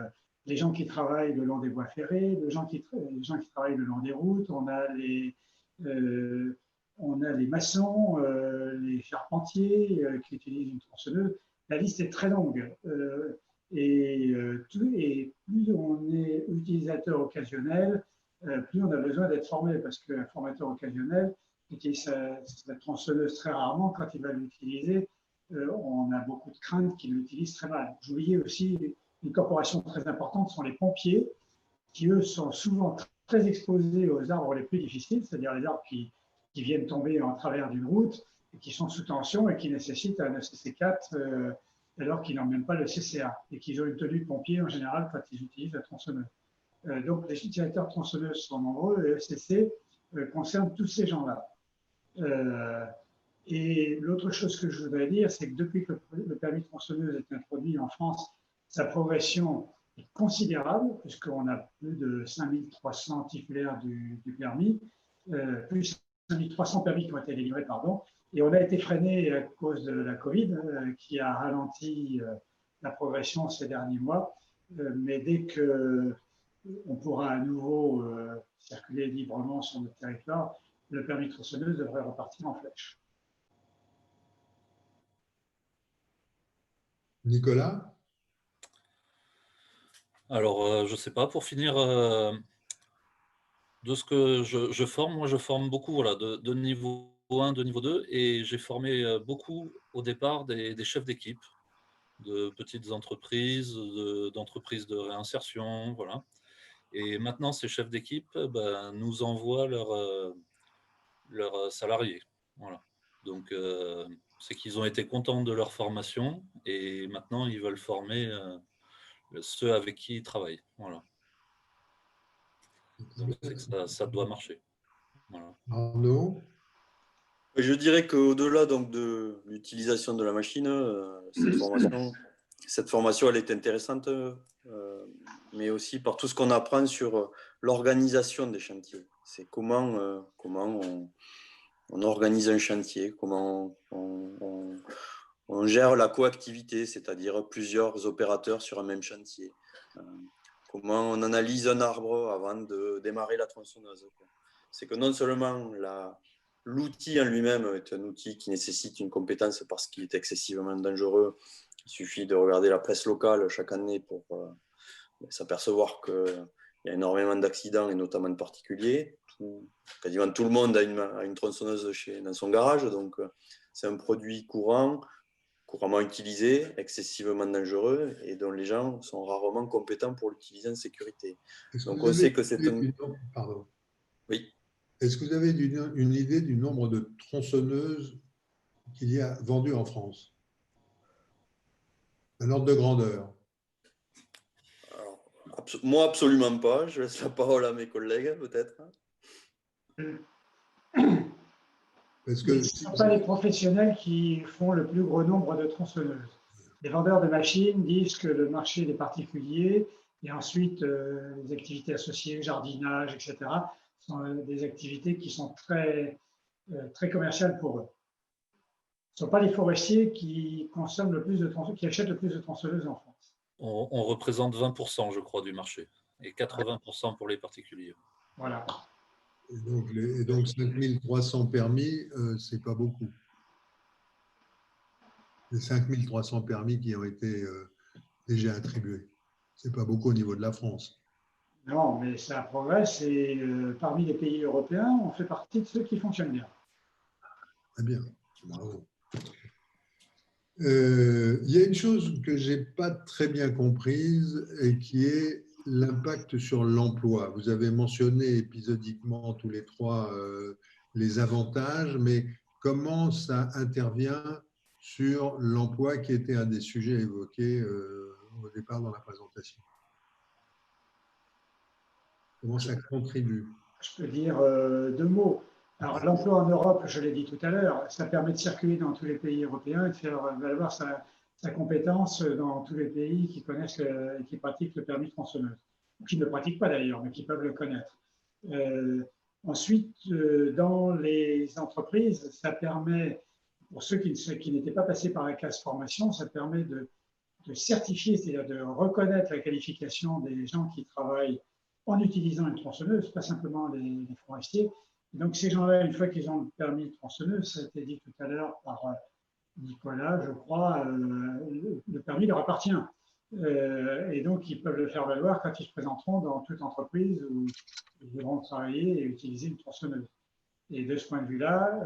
les gens qui travaillent le long des voies ferrées, les gens qui travaillent le long des routes, on a les maçons, les charpentiers qui utilisent une tronçonneuse. La liste est très longue. Et plus on est utilisateur occasionnel, plus on a besoin d'être formé, parce qu'un formateur occasionnel utilise sa tronçonneuse très rarement. Quand il va l'utiliser, on a beaucoup de craintes qu'il l'utilise très mal. J'oubliais aussi une corporation très importante sont les pompiers, qui eux sont souvent très exposés aux arbres les plus difficiles, c'est-à-dire les arbres qui viennent tomber en travers d'une route, et qui sont sous tension et qui nécessitent un ECC4 alors qu'ils n'ont même pas le CCA et qu'ils ont une tenue de pompier en général quand ils utilisent la tronçonneuse. Donc les utilisateurs de tronçonneuses sont nombreux et l'ECC concerne tous ces gens-là. Et l'autre chose que je voudrais dire, c'est que depuis que le permis de tronçonneuse est introduit en France, sa progression est considérable, puisqu'on a plus de 5300 titulaires du permis, plus 5300 permis qui ont été délivrés, pardon, et on a été freiné à cause de la Covid, qui a ralenti la progression ces derniers mois, mais dès qu'on pourra à nouveau circuler librement sur notre territoire, le permis de tronçonneuse devrait repartir en flèche. Nicolas? Alors, je ne sais pas, pour finir, de ce que je forme, moi je forme beaucoup voilà, de niveau 1, de niveau 2, et j'ai formé beaucoup au départ des chefs d'équipe, de petites entreprises, d'entreprises de réinsertion, voilà. Et maintenant, ces chefs d'équipe nous envoient leurs salariés. Voilà. Donc, c'est qu'ils ont été contents de leur formation et maintenant, ils veulent former ceux avec qui ils travaillent. Voilà. Donc, c'est que ça doit marcher. Voilà. Arnaud? Je dirais qu'au-delà donc de l'utilisation de la machine, cette formation, elle est intéressante, mais aussi par tout ce qu'on apprend sur l'organisation des chantiers. C'est comment on organise un chantier, comment on gère la coactivité, c'est-à-dire plusieurs opérateurs sur un même chantier. Comment on analyse un arbre avant de démarrer la tronçonneuse. C'est que non seulement l'outil en lui-même est un outil qui nécessite une compétence parce qu'il est excessivement dangereux. Il suffit de regarder la presse locale chaque année pour s'apercevoir qu'il y a énormément d'accidents, et notamment de particuliers. Quasiment tout le monde a une tronçonneuse dans son garage, donc c'est un produit couramment utilisé, excessivement dangereux, et dont les gens sont rarement compétents pour l'utiliser en sécurité. Donc on sait que c'est un... Pardon. Oui. Est-ce que vous avez une idée du nombre de tronçonneuses qu'il y a vendues en France? Un ordre de grandeur? Alors, moi, absolument pas. Je laisse la parole à mes collègues, peut-être. Parce que ce ne sont pas les professionnels qui font le plus gros nombre de tronçonneuses. Les vendeurs de machines disent que le marché des particuliers et ensuite les activités associées, jardinage, etc., sont des activités qui sont très, très commerciales pour eux. Ce ne sont pas les forestiers qui consomment le plus de tronçonneuses, qui achètent le plus de tronçonneuses en France. On représente 20%, je crois, du marché, et 80% pour les particuliers. Voilà. Et donc 5300 permis, ce n'est pas beaucoup. Les 5300 permis qui ont été déjà attribués. Ce n'est pas beaucoup au niveau de la France. Non, mais ça progresse et parmi les pays européens, on fait partie de ceux qui fonctionnent bien. Très bien, bravo. Il y a une chose que je n'ai pas très bien comprise et qui est l'impact sur l'emploi. Vous avez mentionné épisodiquement tous les trois les avantages, mais comment ça intervient sur l'emploi qui était un des sujets évoqués au départ dans la présentation? Comment ça contribue? Je peux dire deux mots. Alors, l'emploi en Europe, je l'ai dit tout à l'heure, ça permet de circuler dans tous les pays européens et de faire valoir sa compétence dans tous les pays qui connaissent et qui pratiquent le permis de tronçonneuse. Qui ne le pratiquent pas d'ailleurs, mais qui peuvent le connaître. Ensuite, dans les entreprises, ça permet, pour ceux qui n'étaient pas passés par la classe formation, ça permet de certifier, c'est-à-dire de reconnaître la qualification des gens qui travaillent en utilisant une tronçonneuse, pas simplement les forestiers. Et donc ces gens-là, une fois qu'ils ont le permis de tronçonneuse, ça a été dit tout à l'heure par Nicolas, je crois, le permis leur appartient. Et donc ils peuvent le faire valoir quand ils se présenteront dans toute entreprise où ils devront travailler et utiliser une tronçonneuse. Et de ce point de vue-là,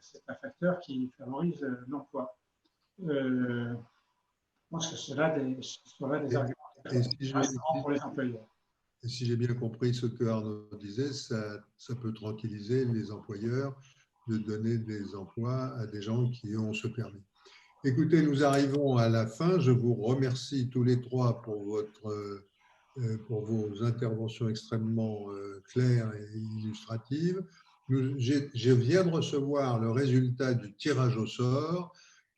c'est un facteur qui favorise l'emploi. Je pense que cela des arguments. Et si j'ai rassurant pour les employeurs. et si j'ai bien compris ce que Arnaud disait, ça peut tranquilliser les employeurs de donner des emplois à des gens qui ont ce permis. Écoutez, nous arrivons à la fin. Je vous remercie tous les trois pour vos interventions extrêmement claires et illustratives. Je viens de recevoir le résultat du tirage au sort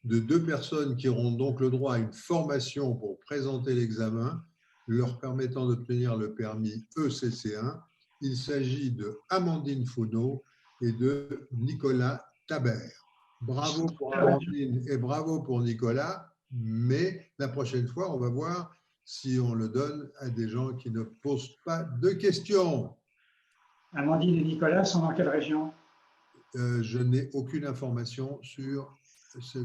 de 2 personnes qui auront donc le droit à une formation pour présenter l'examen, leur permettant d'obtenir le permis ECC1. Il s'agit de Amandine Founot et de Nicolas Tabert. Bravo pour Amandine et bravo pour Nicolas, mais la prochaine fois, on va voir si on le donne à des gens qui ne posent pas de questions. Amandine et Nicolas sont dans quelle région? Je n'ai aucune information sur ce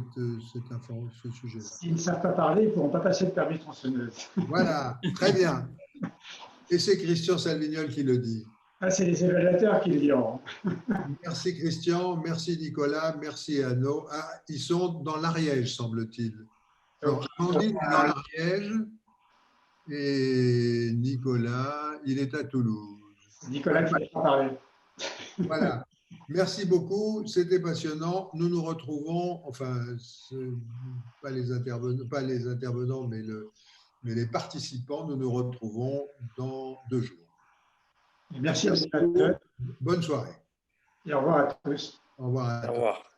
sujet-là. S'ils ne savent pas parler, ils ne pourront pas passer le permis de tronçonneuse. Voilà, très bien. Et c'est Christian Salvignol qui le dit. Ah, c'est les évaluateurs qui le diront. Merci Christian, merci Nicolas, merci Arnaud. Ah, ils sont dans l'Ariège, semble-t-il. Alors, Amandine est dans l'Ariège et Nicolas, il est à Toulouse. Nicolas qui va parler. Voilà. Merci beaucoup, c'était passionnant. Nous nous retrouvons, enfin, pas les intervenants, mais les participants, nous nous retrouvons dans 2 jours. Merci à vous. Bonne soirée. Et au revoir à tous. Au revoir. Au revoir.